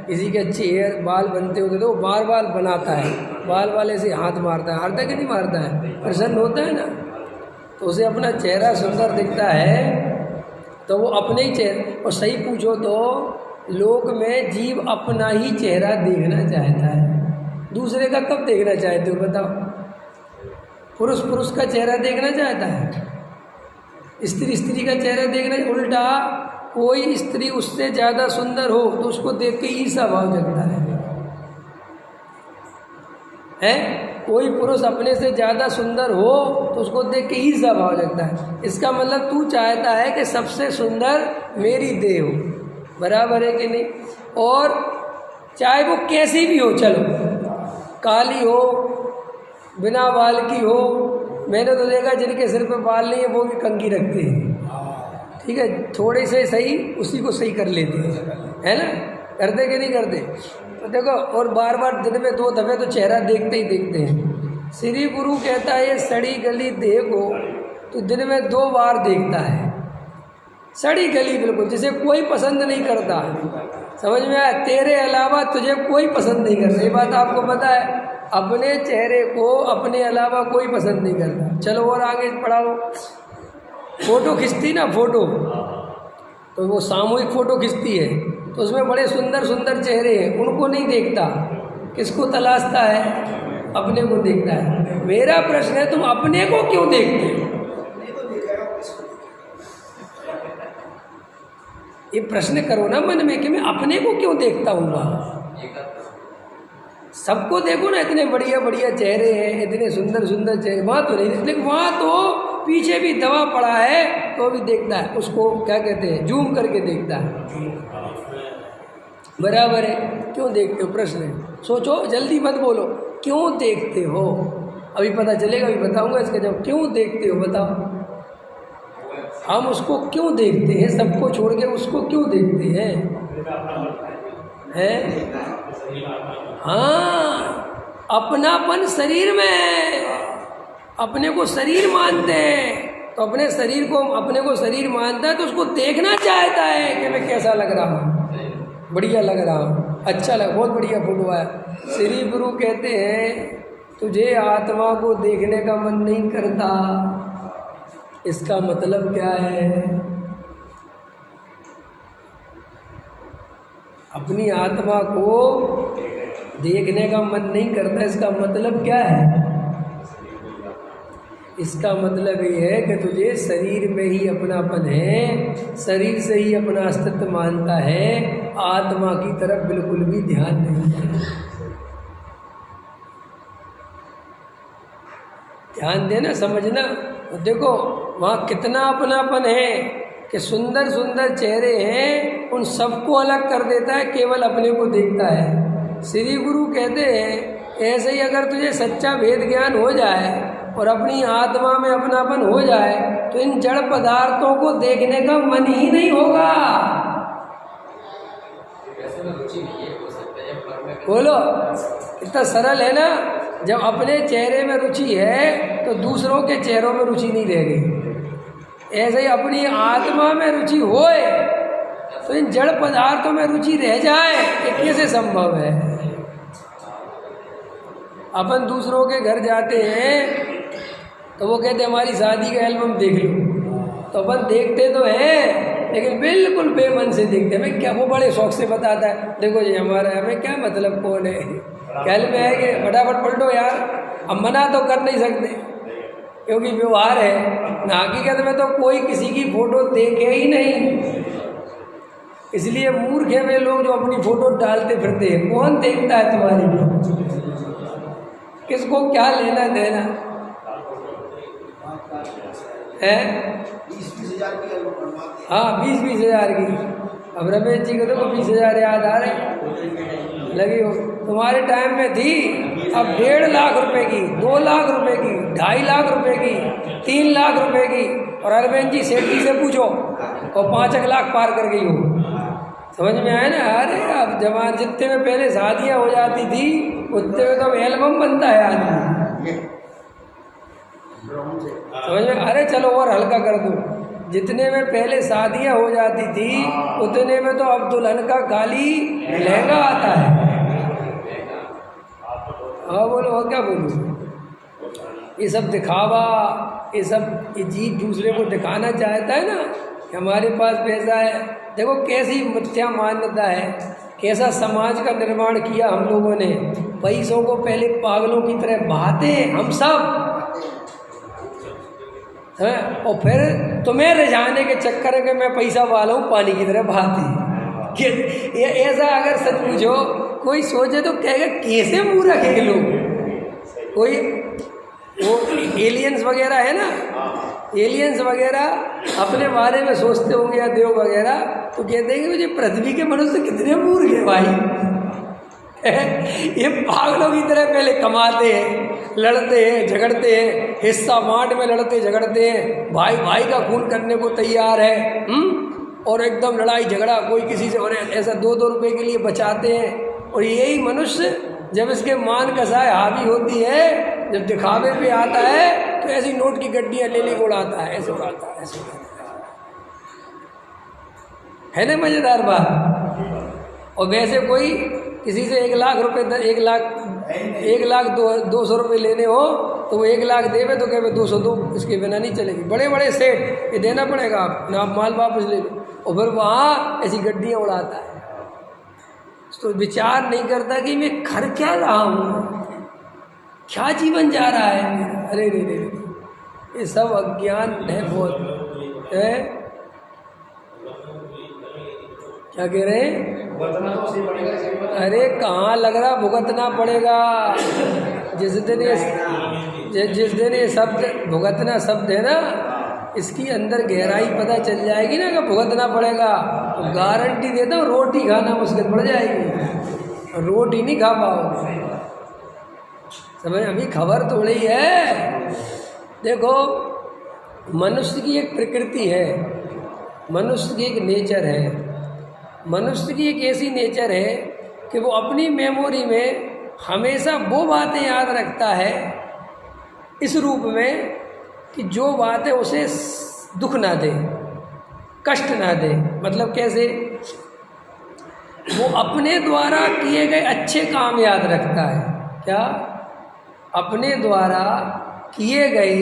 किसी के अच्छे हेयर बाल बनते होते तो वो बार बार बनाता है, बाल वाले से हाथ मारता है, हारता कि नहीं मारता है? प्रसन्न होता है ना। तो उसे अपना चेहरा सुंदर दिखता है तो वो अपने ही चेहरे, और सही पूछो तो लोक में जीव अपना ही चेहरा देखना चाहता है, दूसरे का कब देखना चाहते हो बताओ? पुरुष पुरुष का चेहरा देखना चाहता है, स्त्री स्त्री का चेहरा देखना, उल्टा कोई स्त्री उससे ज़्यादा सुंदर हो तो उसको देख के ईर्ष्या भाव जगता है? कोई पुरुष अपने से ज़्यादा सुंदर हो तो उसको देख के ईर्ष्या भाव जगता है। इसका मतलब तू चाहता है कि सबसे सुंदर मेरी देह हो, बराबर है कि नहीं? और चाहे वो कैसी भी हो, चलो काली हो, बिना बाल की हो, मैंने तो देखा जिनके सिर पे बाल नहीं है वो भी कंघी रखते हैं, ठीक है, थोड़े से सही उसी को सही कर लेते हैं, है ना? करते कि नहीं करते? तो देखो, और बार बार दिन में 2 दफे तो चेहरा देखते ही देखते हैं। श्री गुरु कहता है ये सड़ी गली देह को तो दिन में 2 बार देखता है, सड़ी गली बिल्कुल, जिसे कोई पसंद नहीं करता। समझ में आया? तेरे अलावा तुझे कोई पसंद नहीं करता, ये बात आपको पता है? अपने चेहरे को अपने अलावा कोई पसंद नहीं करता। चलो और आगे पढ़ाओ। फोटो खिंचती ना, फोटो, तो वो सामूहिक फ़ोटो खिंचती है तो उसमें बड़े सुंदर सुंदर चेहरे हैं, उनको नहीं देखता, किसको तलाशता है? अपने को देखता है। मेरा प्रश्न है, तुम अपने को क्यों देखते हो? ये प्रश्न करो ना मन में कि मैं अपने को क्यों देखता हूँ। सबको देखो ना, इतने बढ़िया बढ़िया चेहरे हैं, इतने सुंदर सुंदर चेहरे, वहाँ तो नहीं, लेकिन वहाँ तो पीछे भी दवा पड़ा है तो भी देखता है, उसको क्या कहते हैं, जूम करके देखता है, बराबर है? क्यों देखते हो? प्रश्न है, सोचो, जल्दी मत बोलो, क्यों देखते हो? अभी पता चलेगा, अभी बताऊंगा इसका जवाब। क्यों देखते हो बताओ? हम उसको क्यों देखते हैं? सबको छोड़ के उसको क्यों देखते हैं? हाँ, अपनापन शरीर में है, अपने को शरीर मानते हैं, तो अपने शरीर को, अपने को शरीर मानता है तो उसको देखना चाहता है कि मैं कैसा लग रहा हूँ, बढ़िया लग रहा हूँ, अच्छा लग, बहुत बढ़िया फोटो आया। श्री गुरु कहते हैं तुझे आत्मा को देखने का मन नहीं करता, इसका मतलब क्या है? अपनी आत्मा को देखने का मन नहीं करता, इसका मतलब क्या है? इसका मतलब ये है कि तुझे शरीर में ही अपनापन है, शरीर से ही अपना अस्तित्व मानता है, आत्मा की तरफ बिल्कुल भी ध्यान नहीं है। ध्यान देना, समझना। देखो वहाँ कितना अपनापन है कि सुंदर सुंदर चेहरे हैं, उन सबको अलग कर देता है, केवल अपने को देखता है। श्री गुरु कहते हैं ऐसे ही अगर तुझे सच्चा वेद ज्ञान हो जाए और अपनी आत्मा में अपनापन हो जाए तो इन जड़ पदार्थों को देखने का मन ही नहीं होगा। बोलो, इतना सरल है ना? जब अपने चेहरे में रुचि है तो दूसरों के चेहरों में रुचि नहीं रह गई। ऐसे ही अपनी आत्मा में रुचि होए तो इन जड़ पदार्थों में रुचि रह जाए ये कैसे संभव है? अपन दूसरों के घर जाते हैं तो वो कहते हमारी शादी का एल्बम देख लो, तो अपन देखते तो हैं लेकिन बिल्कुल बेमन से देखते हैं। मैं क्या, वो बड़े शौक से बताता है देखो जी हमारा, हमें क्या मतलब कौन है, ख्याल में है कि फटाफट पलटो यार। अब मना तो कर नहीं सकते क्योंकि व्यवहार है ना, हकीकत में तो कोई किसी की फोटो देखे ही नहीं, इसलिए मूर्ख है वे लोग जो अपनी फोटो डालते फिरते हैं। कौन देखता है तुम्हारी, किसको क्या लेना देना है? 20,000 की हाँ 20,000 की। अब रमेश जी को देखो 20,000 याद आ रहे लगी हो, तुम्हारे टाइम में थी, अब 1.5 लाख रुपए की, 2 लाख रुपए की, 2.5 लाख रुपए की, 3 लाख रुपए की। और अरविंद जी सेठ जी से पूछो और 5 लाख पार कर गई हो। समझ में आया ना? अरे अब जमाने जितने में पहले शादियाँ हो जाती थी उतने में तो एल्बम बनता है आदमी, समझ में? अरे चलो और हल्का कर दो, जितने में पहले शादियाँ हो जाती थी उतने में तो अब दुल्हन का खाली लहंगा आता है। हाँ बोलो, और क्या बोलूँ? ये सब दिखावा, ये सब ये जीव दूसरे को दिखाना चाहता है ना कि हमारे पास पैसा है। देखो कैसी मिथ्या मान्यता है, कैसा समाज का निर्माण किया हम लोगों ने। पैसों को पहले पागलों की तरह बहाते हैं हम सब है, और फिर तुम्हें रिझाने के चक्कर में मैं पैसा वाला हूँ पानी की तरह बहाती। ये ऐसा अगर सच पूछो कोई सोचे तो कहेगा कैसे मूर्ख है लोग। कोई वो एलियंस वगैरह है ना, एलियंस वगैरह अपने बारे में सोचते होंगे या देव वगैरह, तो कहते हैं कि मुझे पृथ्वी के मनुष्य कितने मूर्ख है भाई। ये पागलों की तरह पहले कमाते हैं, लड़ते हैं, झगड़ते हैं, हिस्सा बांट में लड़ते झगड़ते हैं, भाई भाई का खून करने को तैयार है, और एकदम लड़ाई झगड़ा कोई किसी से, और ऐसा 2-2 रुपए के लिए बचाते हैं। और यही मनुष्य जब इसके मान कसाय हावी होती है, जब दिखावे पे आता है तो ऐसी नोट की गड्डियाँ ले ले उड़ाता है, ऐसे उड़ाता है, ऐसे है ना मजेदार बात। और वैसे कोई किसी से 1 लाख रुपए 1 लाख 200 रुपये लेने हो तो वो 1 लाख देवे तो कहे 200 दो, इसके बिना नहीं चलेगी। बड़े बड़े सेठ ये देना पड़ेगा, आप माल वापस ले लो, और फिर वहाँ ऐसी गड्डियाँ उड़ाता है। तो विचार नहीं करता कि मैं कर क्या रहा हूँ, क्या जीवन जा रहा है मेरा। अरे रे रे, ये सब अज्ञान है बहुत है। क्या कह रहे हैं? अरे कहाँ लग रहा भुगतना पड़ेगा। जिस दिन ये शब्द भुगतना शब्द है ना, इसकी अंदर गहराई पता चल जाएगी ना कि भुगतना पड़ेगा, तो गारंटी देता हूँ रोटी खाना मुश्किल पड़ जाएगी, रोटी नहीं खा पाओगे। समझ? अभी खबर तो रही है। देखो मनुष्य की एक प्रकृति है, मनुष्य की एक नेचर है, मनुष्य की एक ऐसी नेचर है कि वो अपनी मेमोरी में हमेशा वो बातें याद रखता है इस रूप में कि जो बातें उसे दुख ना दे, कष्ट ना दे। मतलब कैसे? वो अपने द्वारा किए गए अच्छे काम याद रखता है। क्या? अपने द्वारा किए गए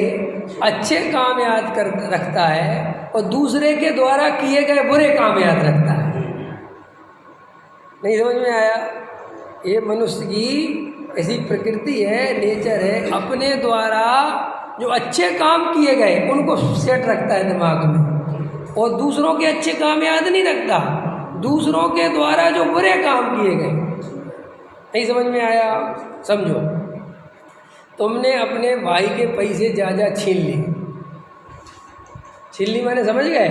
अच्छे काम याद कर रखता है, और दूसरे के द्वारा किए गए बुरे काम याद रखता है। नहीं समझ में आया? ये मनुष्य की ऐसी प्रकृति है, नेचर है। अपने द्वारा जो अच्छे काम किए गए उनको सेट रखता है दिमाग में, और दूसरों के अच्छे काम याद नहीं रखता, दूसरों के द्वारा जो बुरे काम किए गए। नहीं समझ में आया? समझो, तुमने अपने भाई के पैसे जा छीन ली मैंने, समझ गए?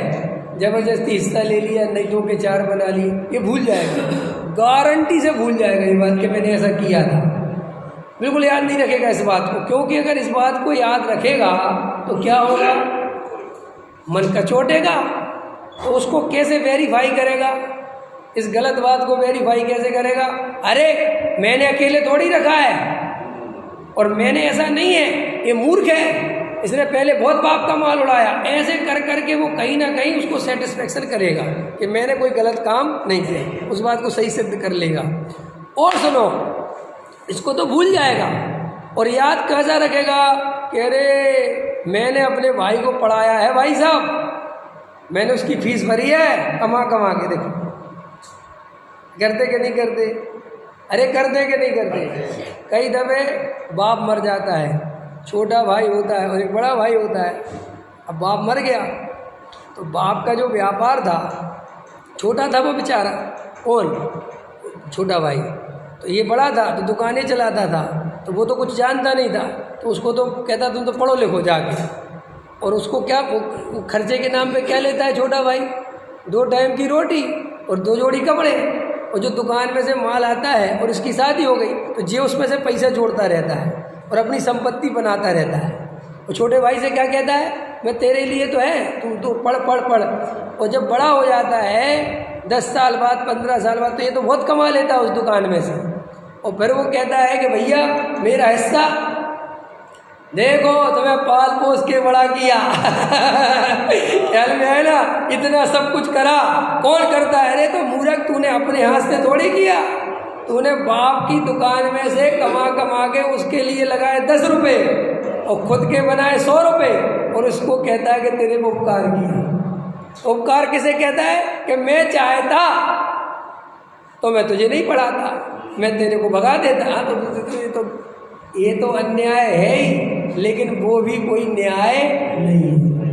जबरदस्ती हिस्सा ले लिया, नहीं तो के 4 बना लिए, ये भूल जाएगा, गारंटी से भूल जाएगा ये बात कि मैंने ऐसा किया था। बिल्कुल याद नहीं रखेगा इस बात को, क्योंकि अगर इस बात को याद रखेगा तो क्या होगा? मन कचोटेगा, तो उसको कैसे वेरीफाई करेगा? इस गलत बात को वेरीफाई कैसे करेगा? अरे मैंने अकेले थोड़ी रखा है, और मैंने ऐसा नहीं है, ये मूर्ख है, इसने पहले बहुत बाप का माल उड़ाया, ऐसे कर करके वो कहीं ना कहीं उसको सेटिस्फेक्शन करेगा कि मैंने कोई गलत काम नहीं किया, उस बात को सही सिद्ध कर लेगा। और सुनो, इसको तो भूल जाएगा और याद कैसा रखेगा कि अरे मैंने अपने भाई को पढ़ाया है, भाई साहब मैंने उसकी फीस भरी है कमा कमा के। देखो करते कि नहीं करते? अरे करते कि नहीं करते? कई दफ़े बाप मर जाता है, छोटा भाई होता है और एक बड़ा भाई होता है। अब बाप मर गया तो बाप का जो व्यापार था, छोटा था वो बेचारा, कौन? छोटा भाई। तो ये बड़ा था तो दुकानें चलाता था, तो वो तो कुछ जानता नहीं था, तो उसको तो कहता तुम तो पढ़ो लिखो जाके। और उसको क्या वो खर्चे के नाम पे क्या लेता है छोटा भाई? 2 टाइम की रोटी और 2 जोड़ी कपड़े, और जो दुकान में से माल आता है और इसकी शादी हो गई तो जे उसमें से पैसा जोड़ता रहता है और अपनी संपत्ति बनाता रहता है। और छोटे भाई से क्या कहता है, मैं तेरे लिए तो है, तू तो पढ़ पढ़ पढ़। और जब बड़ा हो जाता है 10 साल बाद 15 साल बाद, तो ये तो बहुत कमा लेता है उस दुकान में से, और फिर वो कहता है कि भैया मेरा हिस्सा देखो, तुम्हें पाल पोस के बड़ा किया ख्याल में है ना, इतना सब कुछ करा, कौन करता है? अरे तो मूर्ख, तूने अपने हाथ से थोड़ी किया, तूने बाप की दुकान में से कमा कमा के उसके लिए लगाए 10 रुपये और खुद के बनाए 100 रुपये, और उसको कहता है कि तेरे को उपकार किया। उपकार किसे कहता है? कि मैं चाहता तो मैं तुझे नहीं पढ़ाता, मैं तेरे को भगा देता। हाँ तो ये तो अन्याय है ही, लेकिन वो भी कोई न्याय नहीं है,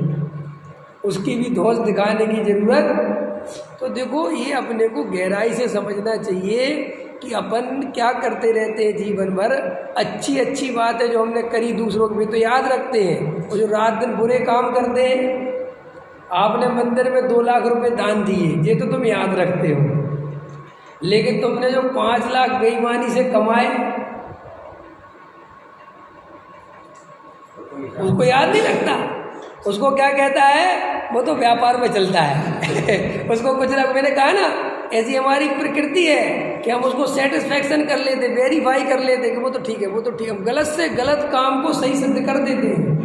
उसकी भी धौंस दिखाने की ज़रूरत। तो देखो ये अपने को गहराई से समझना चाहिए कि अपन क्या करते रहते हैं जीवन भर। अच्छी अच्छी बात है जो हमने करी दूसरों को भी तो याद रखते हैं, और जो रात दिन बुरे काम करते हैं, आपने मंदिर में 2 लाख रुपए दान दिए, ये तो तुम याद रखते हो, लेकिन तुमने जो 5 लाख बेईमानी से कमाए उसको याद नहीं रखता। उसको क्या कहता है? वो तो व्यापार में चलता है उसको कुछ ना, मैंने कहा ना, ऐसी हमारी प्रकृति है कि हम उसको सेटिस्फैक्शन कर लेते, वेरीफाई कर लेते कि वो तो ठीक है, वो तो ठीक है, हम गलत से गलत काम को सही सिद्ध कर देते हैं।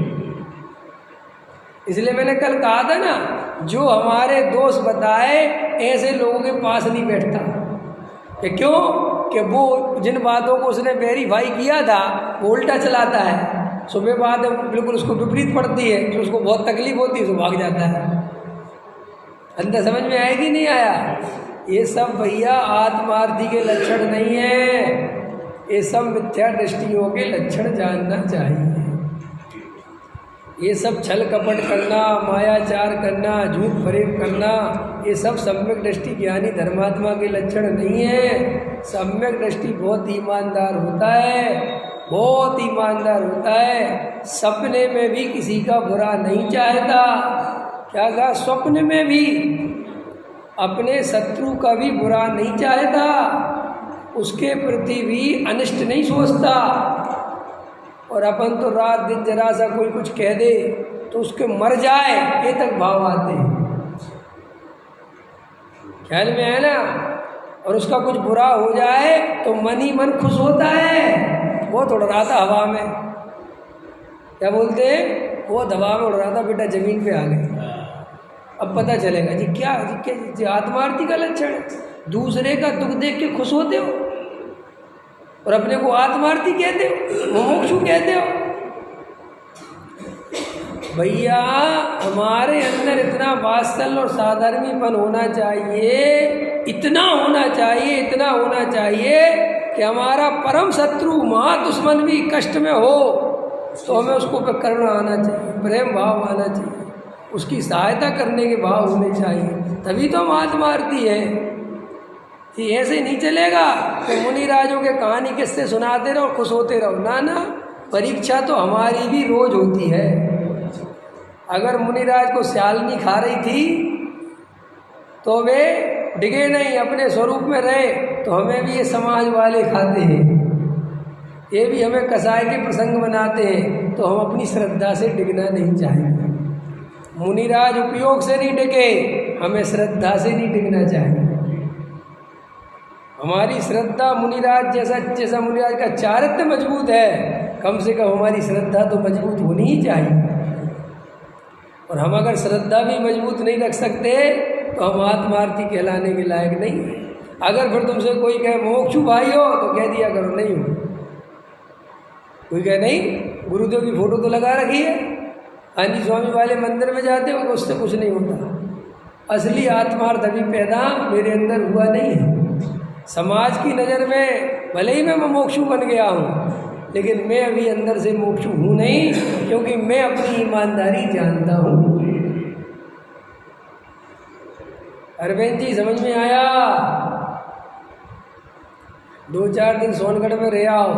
इसलिए मैंने कल कहा था ना, जो हमारे दोस्त बताए ऐसे लोगों के पास नहीं बैठता। कि क्यों? कि वो जिन बातों को उसने वेरीफाई किया था वो उल्टा चलाता है, सुबह बात बिल्कुल उसको विपरीत पड़ती है, तो उसको बहुत तकलीफ होती है, तो भाग जाता है। अंदर समझ में आएगी नहीं आया? ये सब भैया आत्मार्थी के लक्षण नहीं है, ये सब मिथ्या दृष्टियों के लक्षण जानना चाहिए। ये सब छल कपट करना, मायाचार करना, झूठ फरेब करना, ये सब सम्यक दृष्टि ज्ञानी धर्मात्मा के लक्षण नहीं है। सम्यक दृष्टि बहुत ईमानदार होता है, बहुत ईमानदार होता है, सपने में भी किसी का बुरा नहीं चाहता। क्या कहा? स्वप्न में भी अपने शत्रु का भी बुरा नहीं चाहता, उसके प्रति भी अनिष्ट नहीं सोचता। और अपन तो रात दिन जरा सा कोई कुछ कह दे तो उसके मर जाए ये तक भाव आते हैं, ख्याल में है ना। और उसका कुछ बुरा हो जाए तो मन ही मन खुश होता है। वो उड़ रहा था हवा में, क्या बोलते हैं, वो हवा में उड़ रहा था, बेटा जमीन पे आ गए। अब पता चलेगा जी क्या जी आत्मार्थी का लक्षण। दूसरे का दुख देख के खुश होते हो और अपने को आत्मार्थी कहते हो, मुमुक्षु कहते हो। भैया हमारे अंदर इतना वात्सल्य और साधर्मीपन होना चाहिए, इतना होना चाहिए, इतना होना चाहिए कि हमारा परम शत्रु महादुश्मन भी कष्ट में हो तो हमें उसको पे करुणा आना चाहिए, प्रेम भाव आना चाहिए, उसकी सहायता करने के भाव होने चाहिए, तभी तो हम आत्मार्थी है। ये ऐसे नहीं चलेगा कि मुनि राजों के कहानी किससे सुनाते रहो, खुश होते रहो। ना ना, परीक्षा तो हमारी भी रोज होती है। अगर मुनिराज को स्यालनी खा रही थी तो वे डिगे नहीं, अपने स्वरूप में रहे, तो हमें भी ये समाज वाले खाते हैं, ये भी हमें कसाई के प्रसंग बनाते हैं, तो हम अपनी श्रद्धा से डिगना नहीं चाहेंगे। मुनिराज उपयोग से नहीं डिगे, हमें श्रद्धा से नहीं डिगना चाहिए। हमारी श्रद्धा मुनिराज जैसा मुनिराज का चारित्र्य मजबूत है, कम से कम हमारी श्रद्धा तो मजबूत होनी ही चाहिए। और हम अगर श्रद्धा भी मजबूत नहीं रख सकते तो हम आत्मार्थी कहलाने के लायक नहीं है। अगर फिर तुमसे कोई कहे मोक्षु भाई हो तो कह दिया करो नहीं हो। कोई कहे नहीं गुरुदेव की फोटो तो लगा रखी है, हाँ जी स्वामी वाले मंदिर में जाते हो, उससे कुछ नहीं होता। असली आत्मार्थ अभी पैदा मेरे अंदर हुआ नहीं है। समाज की नज़र में भले ही मैं मोक्षु बन गया हूँ, लेकिन मैं अभी अंदर से मोक्षु हूँ नहीं, क्योंकि मैं अपनी ईमानदारी जानता हूँ। अरविंद जी समझ में आया? 2-4 दिन सोनगढ़ में रह आओ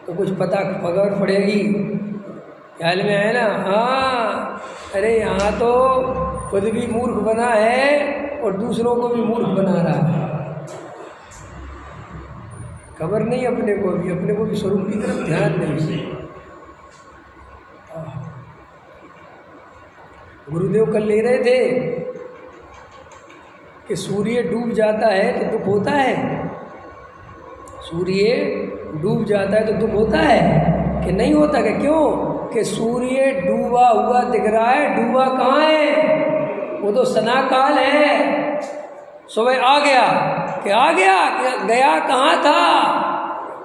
तो कुछ पता पकड़ पड़ेगी। ख्याल में आया ना? हाँ, अरे यहाँ तो खुद भी मूर्ख बना है और दूसरों को भी मूर्ख बना रहा है। खबर नहीं अपने को भी स्वरूप की तरफ ध्यान नहीं। गुरुदेव कल ले रहे थे कि सूर्य डूब जाता है तो दुख होता है। सूर्य डूब जाता है तो दुख होता है कि नहीं होता? कि क्यों? कि सूर्य डूबा हुआ दिख रहा है, डूबा कहाँ है? वो तो सनाकाल है। सुबह आ गया कि आ गया, गया कहाँ था?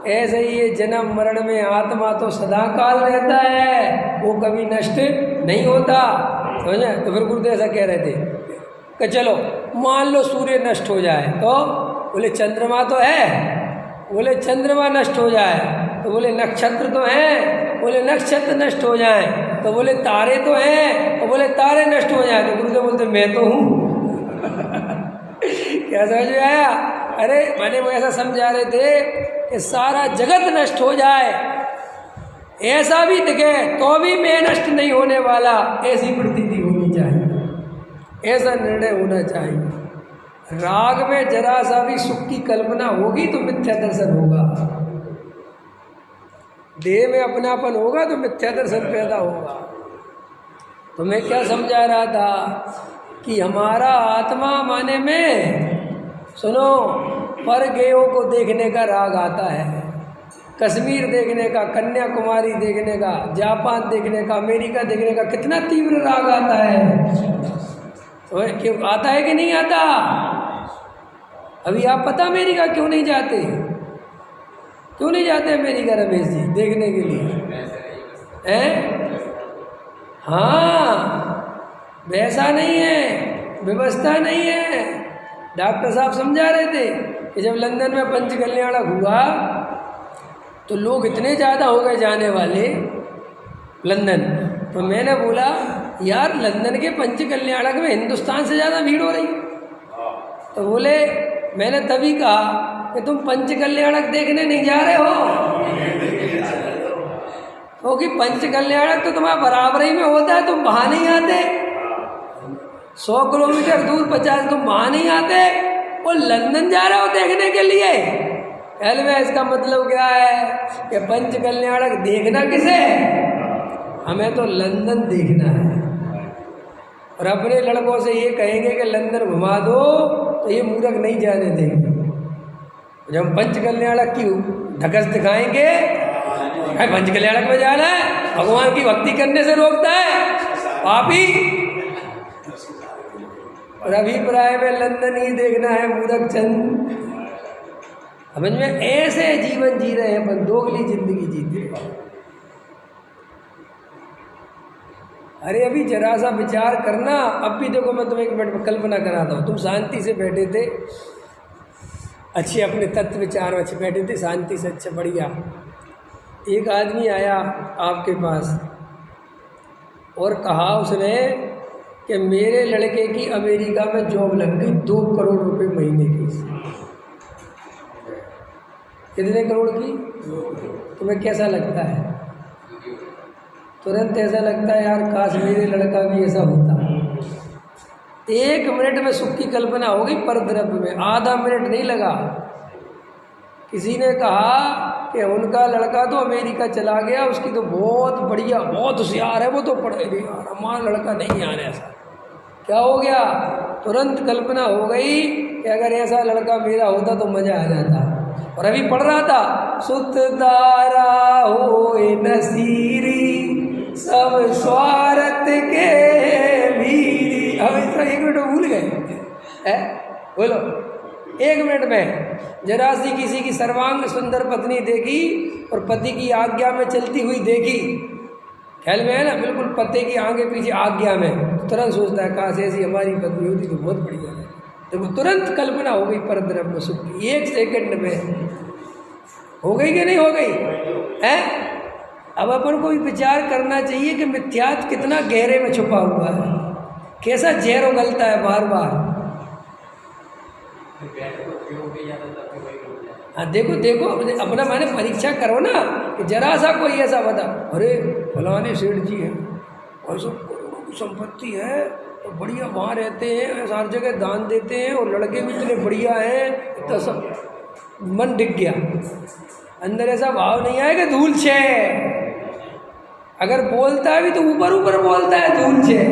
ऐसे ही ये जन्म मरण में आत्मा तो सदाकाल रहता है, वो कभी नष्ट नहीं होता। समझे? तो फिर गुरुदेव ऐसा कह रहे थे कि चलो मान लो सूर्य नष्ट हो जाए तो बोले चंद्रमा तो है, बोले चंद्रमा नष्ट हो जाए तो बोले नक्षत्र तो हैं, बोले नक्षत्र नष्ट हो जाए तो बोले तारे तो हैं, और बोले तारे नष्ट हो जाए तो गुरुदेव बोलते मैं तो हूँ। क्या समझ में आया? अरे मैंने वो ऐसा समझा रहे थे कि सारा जगत नष्ट हो जाए, ऐसा भी दिखे तो भी मैं नष्ट नहीं होने वाला, ऐसी प्रतीति होनी चाहिए, ऐसा निर्णय होना चाहिए। राग में जरा सा भी सुख की कल्पना होगी तो मिथ्या दर्शन होगा, देह में अपनापन होगा तो मिथ्या दर्शन पैदा होगा। तो मैं क्या समझा रहा था कि हमारा आत्मा माने में सुनो, पर गेयों को देखने का राग आता है, कश्मीर देखने का, कन्याकुमारी देखने का, जापान देखने का, अमेरिका देखने का कितना तीव्र राग आता है। तो क्यों आता है कि नहीं आता? अभी आप पता अमेरिका क्यों नहीं जाते? क्यों नहीं जाते अमेरिका रमेश जी देखने के लिए? हैं? हाँ, वैसा नहीं है, व्यवस्था नहीं है। डॉक्टर साहब समझा रहे थे कि जब लंदन में पंच कल्याणक हुआ तो लोग इतने ज़्यादा हो गए जाने वाले लंदन। तो मैंने बोला यार लंदन के पंच कल्याणक में हिंदुस्तान से ज़्यादा भीड़ हो रही। तो बोले, मैंने तभी कहा कि तुम पंच कल्याणक देखने नहीं जा रहे हो, क्योंकि पंच कल्याणक तो तुम्हारा बराबर ही में होता है, तुम वहाँ नहीं आते। 100 किलोमीटर दूर 50 तुम वहाँ नहीं आते, और लंदन जा रहे हो देखने के लिए। पहले में इसका मतलब क्या है कि पंच कल्याणक देखना किसे? हमें तो लंदन देखना है। और अपने लड़कों से ये कहेंगे कि लंदन घुमा दो तो ये मूर्ख नहीं जाने देंगे। जब हम पंच कल्याणक की ढकस दिखाएंगे, पंच कल्याणक में जाना है, भगवान की भक्ति करने से रोकता है पापी। और अभिप्राय में लंदन ही देखना है मूर्ख चंद। समझ में? ऐसे जीवन जी रहे हैं, अपन दोगली जिंदगी जीते हैं। अरे अभी जरा सा विचार करना। अब भी देखो, मैं तुम्हें एक मिनट कल्पना कराता हूँ। तुम शांति से बैठे थे, अच्छे अपने तत्व विचार अच्छे बैठे थे, शांति से, अच्छा बढ़िया। एक आदमी आया आपके पास और कहा उसने कि मेरे लड़के की अमेरिका में जॉब लग गई, 2 करोड़ रुपए महीने की। कितने करोड़ की? तुम्हें कैसा लगता है? तुरंत ऐसा लगता है यार काश मेरे लड़का भी ऐसा होता। 1 मिनट में सुख की कल्पना होगी पर द्रव्य में, आधा मिनट नहीं लगा। किसी ने कहा कि उनका लड़का तो अमेरिका चला गया, उसकी तो बहुत बढ़िया, बहुत होशियार है, वो तो पढ़े गई, हमारा लड़का नहीं आ रहा। ऐसा क्या हो गया? तुरंत कल्पना हो गई कि अगर ऐसा लड़का मेरा होता तो मज़ा आ जाता। और अभी पढ़ रहा था, सुत दारा होए नसीरी सब स्वार्थ के भीरी। अब इसका 1 मिनट में भूल गए है? बोलो 1 मिनट में। जरा सी किसी की सर्वांग सुंदर पत्नी देखी और पति की आज्ञा में चलती हुई देखी, ख्याल में है ना, बिल्कुल पति की आगे पीछे आज्ञा में, तुरंत सोचता है काश ऐसी हमारी पत्नी होती तो बहुत बढ़िया है। देखो तुरंत कल्पना हो गई परब्रह्म सुख की, 1 सेकंड में हो गई कि नहीं हो गई है? अब अपन को भी विचार करना चाहिए कि मिथ्यात्व कितना गहरे में छुपा हुआ है, कैसा जहर उगलता है बार बार। हाँ देखो देखो, अपना मैंने परीक्षा करो ना कि जरा सा कोई ऐसा बता, अरे फलाने सेठ जी हैं और सब करोड़ों की संपत्ति है और बढ़िया वहाँ रहते हैं, हर जगह दान देते हैं और लड़के भी इतने बढ़िया हैं, इतना सब मन डिग गया। अंदर ऐसा भाव नहीं आया कि धूल छे, अगर बोलता है भी तो ऊपर ऊपर बोलता है धूल छे,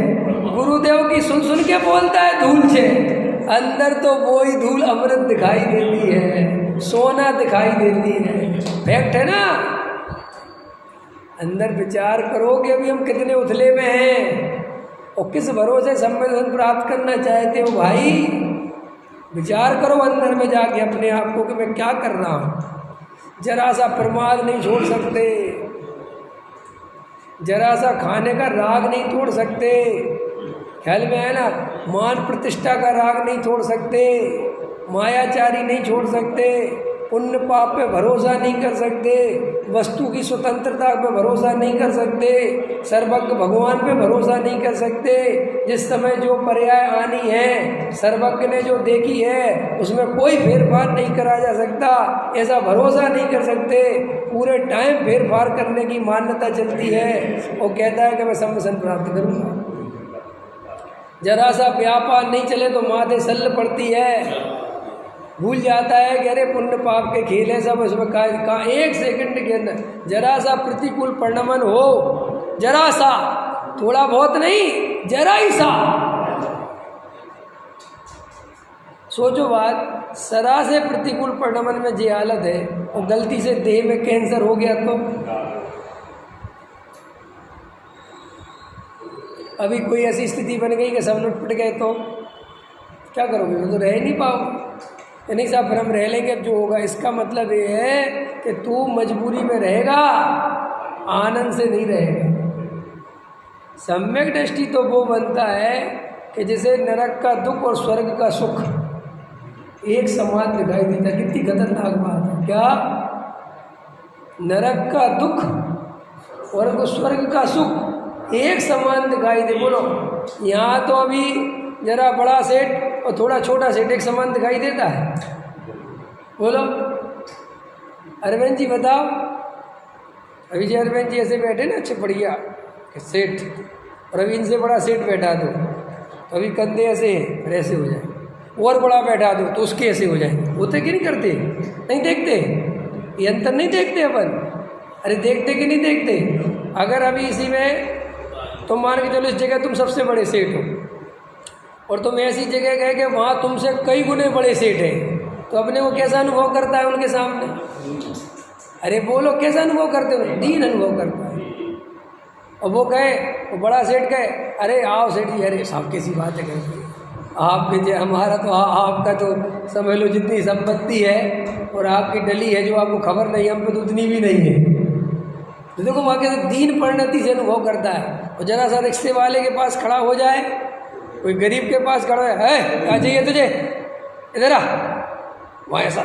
गुरुदेव की सुन सुन के बोलता है धूल छे, अंदर तो वही धूल अमृत दिखाई देती है, सोना दिखाई देती है। फैक्ट है ना? अंदर विचार करो कि अभी हम कितने उथले में हैं और किस भरोसे सम्मेलन प्राप्त करना चाहते हो भाई। विचार करो अंदर में जाके अपने आप को कि मैं क्या कर रहा हूँ। जरा सा प्रमाद नहीं छोड़ सकते, जरा सा खाने का राग नहीं तोड़ सकते, ख्याल में है ना, मान प्रतिष्ठा का राग नहीं छोड़ सकते, मायाचारी नहीं छोड़ सकते, पुण्य पाप पे भरोसा नहीं कर सकते, वस्तु की स्वतंत्रता पे भरोसा नहीं कर सकते, सर्वज्ञ भगवान पे भरोसा नहीं कर सकते। जिस समय जो पर्याय आनी है, सर्वज्ञ ने जो देखी है उसमें कोई फेरफार नहीं करा जा सकता, ऐसा भरोसा नहीं कर सकते। पूरे टाइम फेरफार करने की मान्यता चलती है। वो कहता है कि मैं सम्मसन प्राप्त करूँगा। जरा सा व्यापार नहीं चले तो माथे सल्ल पड़ती है, भूल जाता है कि अरे पुण्य पाप के खेल है सब, उसमें कहाँ 1 सेकंड के अंदर जरा सा प्रतिकूल परिणमन हो, जरा सा, थोड़ा बहुत नहीं, जरा ही सा, सोचो बात, सरा से प्रतिकूल परिणमन में जे हालत है और गलती से देह में कैंसर हो गया तो अभी कोई ऐसी स्थिति बन गई कि सब लुटपुट गए तो क्या करोगे? वो तो रह ही नहीं पाओगे। नहीं साहब फिर हम रह लेंगे जो होगा। इसका मतलब ये है कि तू मजबूरी में रहेगा, आनंद से नहीं रहेगा। सम्यक दृष्टि तो वो बनता है कि जैसे नरक का दुख और स्वर्ग का सुख एक समान दिखाई देता। कितनी खतरनाक बात है क्या? नरक का दुख और स्वर्ग का सुख एक समान दिखाई दे। बोलो यहाँ तो अभी जरा बड़ा सेट और थोड़ा छोटा सेट एक समान दिखाई देता है? बोलो अरविंद जी बताओ। अभी जी अरविंद जी ऐसे बैठे ना अच्छे बढ़िया सेठ, और अभी इनसे बड़ा सेठ बैठा दो तो अभी कंधे ऐसे हैं फिर ऐसे हो जाए, और बड़ा बैठा दो तो उसके ऐसे हो जाएंगे। होते कि नहीं करते? नहीं देखते? ये अंतर नहीं देखते अपन? अरे देखते कि नहीं देखते? अगर अभी इसी में तुम मान के चलो इस जगह तुम सबसे बड़े सेठ हो और तुम ऐसी जगह गए कि वहाँ तुमसे कई गुने बड़े सेठ हैं, तो अपने को कैसा अनुभव करता है उनके सामने? अरे बोलो कैसा अनुभव करते हो? दीन अनुभव करता है। और वो गए, वो बड़ा सेठ गए, अरे आओ सेठ जी, अरे साहब कैसी बात है, कहेंगे आपके जो हमारा तो आपका तो समझ लो जितनी संपत्ति है और आपकी डली है जो आपको खबर नहीं, हम पे तो उतनी भी नहीं है। तो देखो वहाँ के दीन परिणति से अनुभव करता है। और जरा सा रिक्शे वाले के पास खड़ा हो जाए, कोई गरीब के पास खड़ा है क्या चाहिए तुझे, इधर आ, वहाँ ऐसा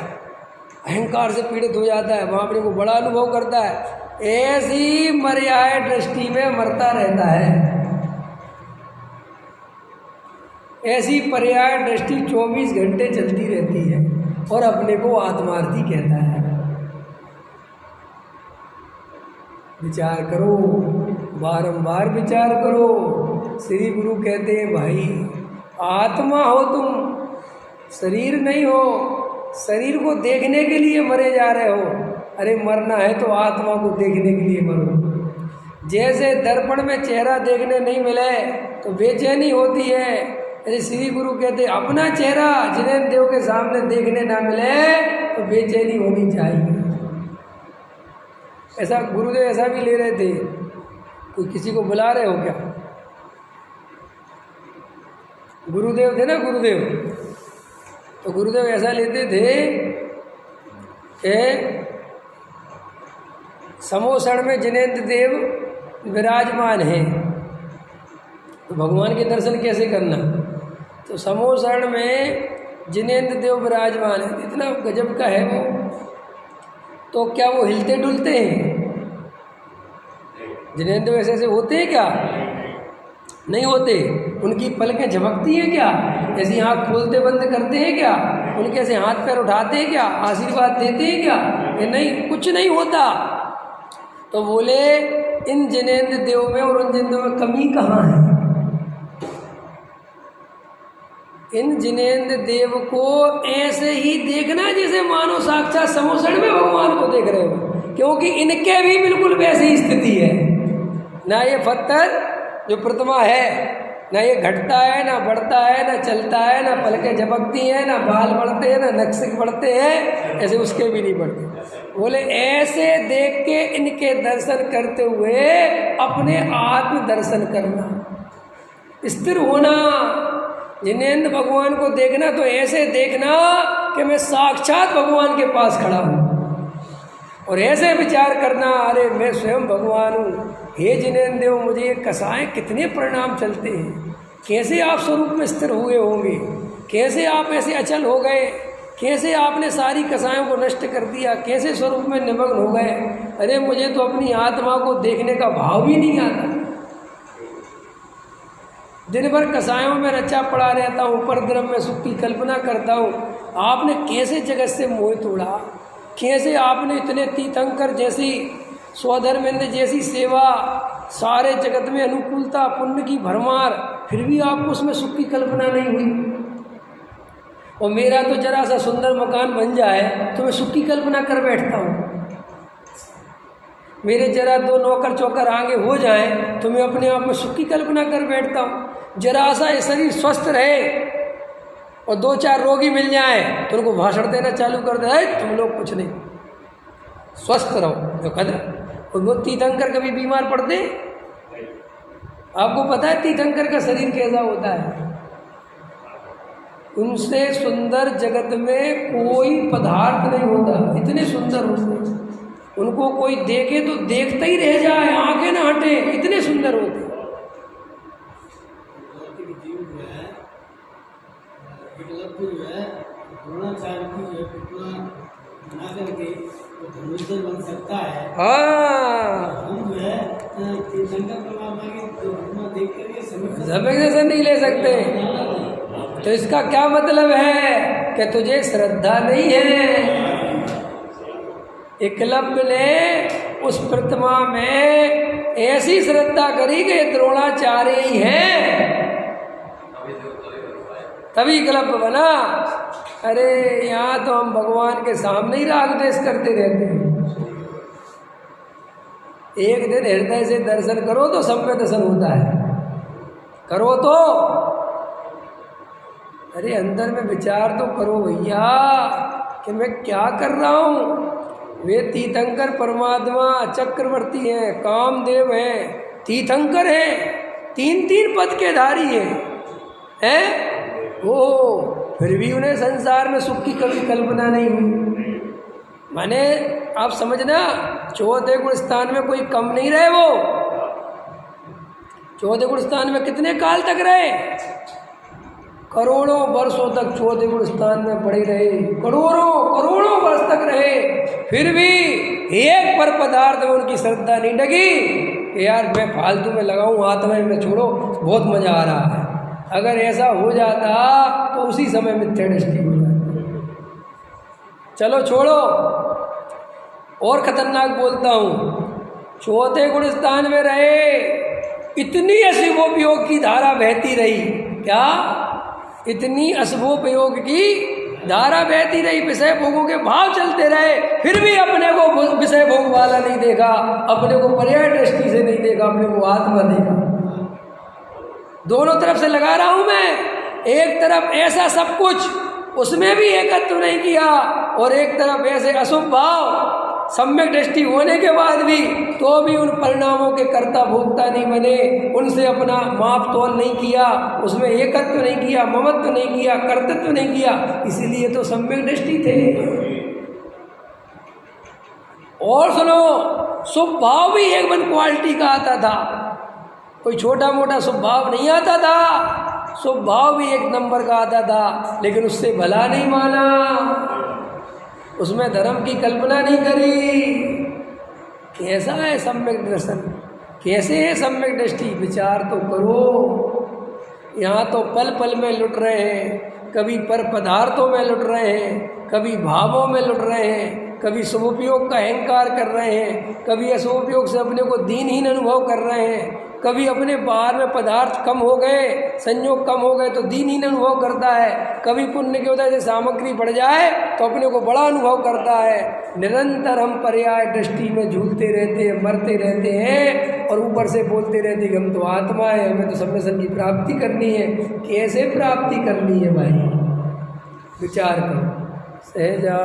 अहंकार से पीड़ित हो जाता है, वहाँ अपने को बड़ा अनुभव करता है। ऐसी मर्याय दृष्टि में मरता रहता है। ऐसी पर्याय दृष्टि 24 घंटे चलती रहती है और अपने को आत्मार्थी कहता है। विचार करो, बारंबार विचार करो। श्री गुरु कहते हैं भाई आत्मा हो तुम, शरीर नहीं हो। शरीर को देखने के लिए मरे जा रहे हो, अरे मरना है तो आत्मा को देखने के लिए मरो। जैसे दर्पण में चेहरा देखने नहीं मिले तो बेचैनी होती है, अरे श्री गुरु कहते अपना चेहरा जिनेंद्र देव के सामने देखने ना मिले तो बेचैनी होनी चाहिए। ऐसा गुरुदेव ऐसा भी ले रहे थे। कोई किसी को बुला रहे हो क्या? गुरुदेव थे ना, गुरुदेव, तो गुरुदेव ऐसा लेते थे कि समोसण में जिनेंद्र देव विराजमान हैं, तो भगवान के दर्शन कैसे करना? तो समोसण में जिनेंद्र देव विराजमान है, इतना गजब का है वो। तो क्या वो हिलते डुलते हैं? जिनेंद्र देव ऐसे ऐसे होते हैं क्या? नहीं होते। उनकी पलकें झपकती हैं क्या? ऐसी आँख खोलते बंद करते हैं क्या? उनके ऐसे हाथ पैर उठाते हैं क्या? आशीर्वाद देते हैं क्या? ये नहीं, कुछ नहीं होता। तो बोले इन जिनेंद्र देव में और उन जिनेंद्र देव में कमी कहाँ है? इन जिनेंद्र देव को ऐसे ही देखना जैसे मानो साक्षात समोसण में भगवान को देख रहे हो, क्योंकि इनके भी बिल्कुल वैसी स्थिति है। ना ये पत्थर जो प्रतिमा है, ना ये घटता है, ना बढ़ता है, ना चलता है, ना पलकें झपकती हैं, ना बाल बढ़ते हैं, ना नक्शे बढ़ते हैं, ऐसे उसके भी नहीं बढ़ते। बोले ऐसे देख के इनके दर्शन करते हुए अपने आत्म दर्शन करना, स्थिर होना। जिनेंद्र भगवान को देखना तो ऐसे देखना कि मैं साक्षात भगवान के पास खड़ा हूँ, और ऐसे विचार करना अरे मैं स्वयं भगवान हूँ। हे जिनेंद्र देव, मुझे ये कसाएँ कितने परिणाम चलते हैं, कैसे आप स्वरूप में स्थिर हुए होंगे, कैसे आप ऐसे अचल हो गए, कैसे आपने सारी कसायों को नष्ट कर दिया, कैसे स्वरूप में निमग्न हो गए। अरे मुझे तो अपनी आत्मा को देखने का भाव भी नहीं आता। दिन भर कसायों में रचा पड़ा रहता हूँ, परद्रव्य में सुख की कल्पना करता हूँ। आपने कैसे जगत से मोह तोड़ा, कैसे आपने इतने तीर्थंकर जैसी, स्वधर्मेंद्र जैसी सेवा, सारे जगत में अनुकूलता, पुण्य की भरमार, फिर भी आपको उसमें सुख की कल्पना नहीं हुई। और मेरा तो जरा सा सुंदर मकान बन जाए तो मैं सुख की कल्पना कर बैठता हूँ। मेरे जरा दो नौकर चौकर आगे हो जाएं तो मैं अपने आप में सुख की कल्पना कर बैठता हूँ। जरा सा ये शरीर स्वस्थ रहे और दो चार रोगी मिल जाएं तो उनको भाषण देना चालू कर दे, तुम लोग कुछ नहीं, स्वस्थ रहो जो कदर। और वो तीर्थंकर कभी बीमार पड़ते? आपको पता है तीर्थंकर का शरीर कैसा होता है? उनसे सुंदर जगत में कोई पदार्थ नहीं होता, इतने सुंदर होते। उनको कोई देखे तो देखता ही रह जाए, आंखें ना हटे, इतने सुंदर होते। बन सकता है। हाँ, हम जो है परमात्मा की देख करके समय से नहीं ले सकते। तो इसका क्या मतलब है कि तुझे श्रद्धा नहीं है। एकलव्य ने उस प्रतिमा में ऐसी श्रद्धा करी कि द्रोणाचार्य ही है, तभी एकलव्य बना। अरे यहाँ तो हम भगवान के सामने ही राग द्वेष करते रहते हैं। एक दिन हृदय से दर्शन करो तो सम्य दर्शन होता है, करो तो। अरे अंदर में विचार तो करो भैया कि मैं क्या कर रहा हूँ। वे तीर्थंकर परमात्मा चक्रवर्ती हैं, कामदेव हैं, तीर्थंकर हैं, तीन तीन पद के धारी हैं। ओ फिर भी उन्हें संसार में सुख की कभी कल्पना नहीं हुई। माने आप समझना, चौथे गुण स्थान में कोई कम नहीं रहे। वो चौथे गुण स्थान में कितने काल तक रहे? करोड़ों वर्षों तक चौथे गुण स्थान में पड़े रहे, करोड़ों वर्ष तक रहे। फिर भी एक पर पदार्थ में उनकी श्रद्धा नहीं डगी कि यार मैं फालतू में लगाऊं, आत्मा में छोड़ो, बहुत मजा आ रहा है। अगर ऐसा हो जाता तो उसी समय मिथ्या दृष्टि हो जाती। चलो छोड़ो, और खतरनाक बोलता हूँ। चौथे गुण स्थान में रहे, इतनी अशुभोपयोग की धारा बहती रही। क्या? इतनी अशुभोपयोग की धारा बहती रही, विषय भोगों के भाव चलते रहे, फिर भी अपने को विषय भोग वाला नहीं देखा, अपने को पर्याय दृष्टि से नहीं देखा, अपने को आत्मा देखा। दोनों तरफ से लगा रहा हूं मैं। एक तरफ ऐसा सब कुछ, उसमें भी एकत्व नहीं किया, और एक तरफ ऐसे अशुभ भाव सम्यक दृष्टि होने के बाद भी, तो भी उन परिणामों के कर्ता भोक्ता नहीं बने, उनसे अपना माप तोल नहीं किया, उसमें एकत्व नहीं किया, ममत्व नहीं किया, कर्तृत्व नहीं किया, इसीलिए तो सम्यक दृष्टि थे। और सुनो, शुभ भाव भी एक वन क्वालिटी का आता था, कोई छोटा मोटा शुभ भाव नहीं आता था, शुभ भाव भी एक नंबर का आता था, लेकिन उससे भला नहीं माना, उसमें धर्म की कल्पना नहीं करी। कैसा है सम्यक दर्शन, कैसे है सम्यक दृष्टि, विचार तो करो। यहाँ तो पल पल में लुट रहे हैं, कभी पर पदार्थों में लुट रहे हैं, कभी भावों में लुट रहे हैं, कभी शुभोपयोग का अहंकार कर रहे हैं, कभी अशुभोपयोग से अपने को दीनहीन अनुभव कर रहे हैं, कभी अपने बाहर में पदार्थ कम हो गए, संयोग कम हो गए तो दीनहीन अनुभव करता है, कभी पुण्य की वजह से सामग्री बढ़ जाए तो अपने को बड़ा अनुभव करता है। निरंतर हम पर्याय दृष्टि में झूलते रहते हैं, मरते रहते हैं, और ऊपर से बोलते रहते कि हम तो आत्मा है, हमें तो सम्यसन की प्राप्ति करनी है। कैसे प्राप्ति करनी है भाई, विचार करो। सहजा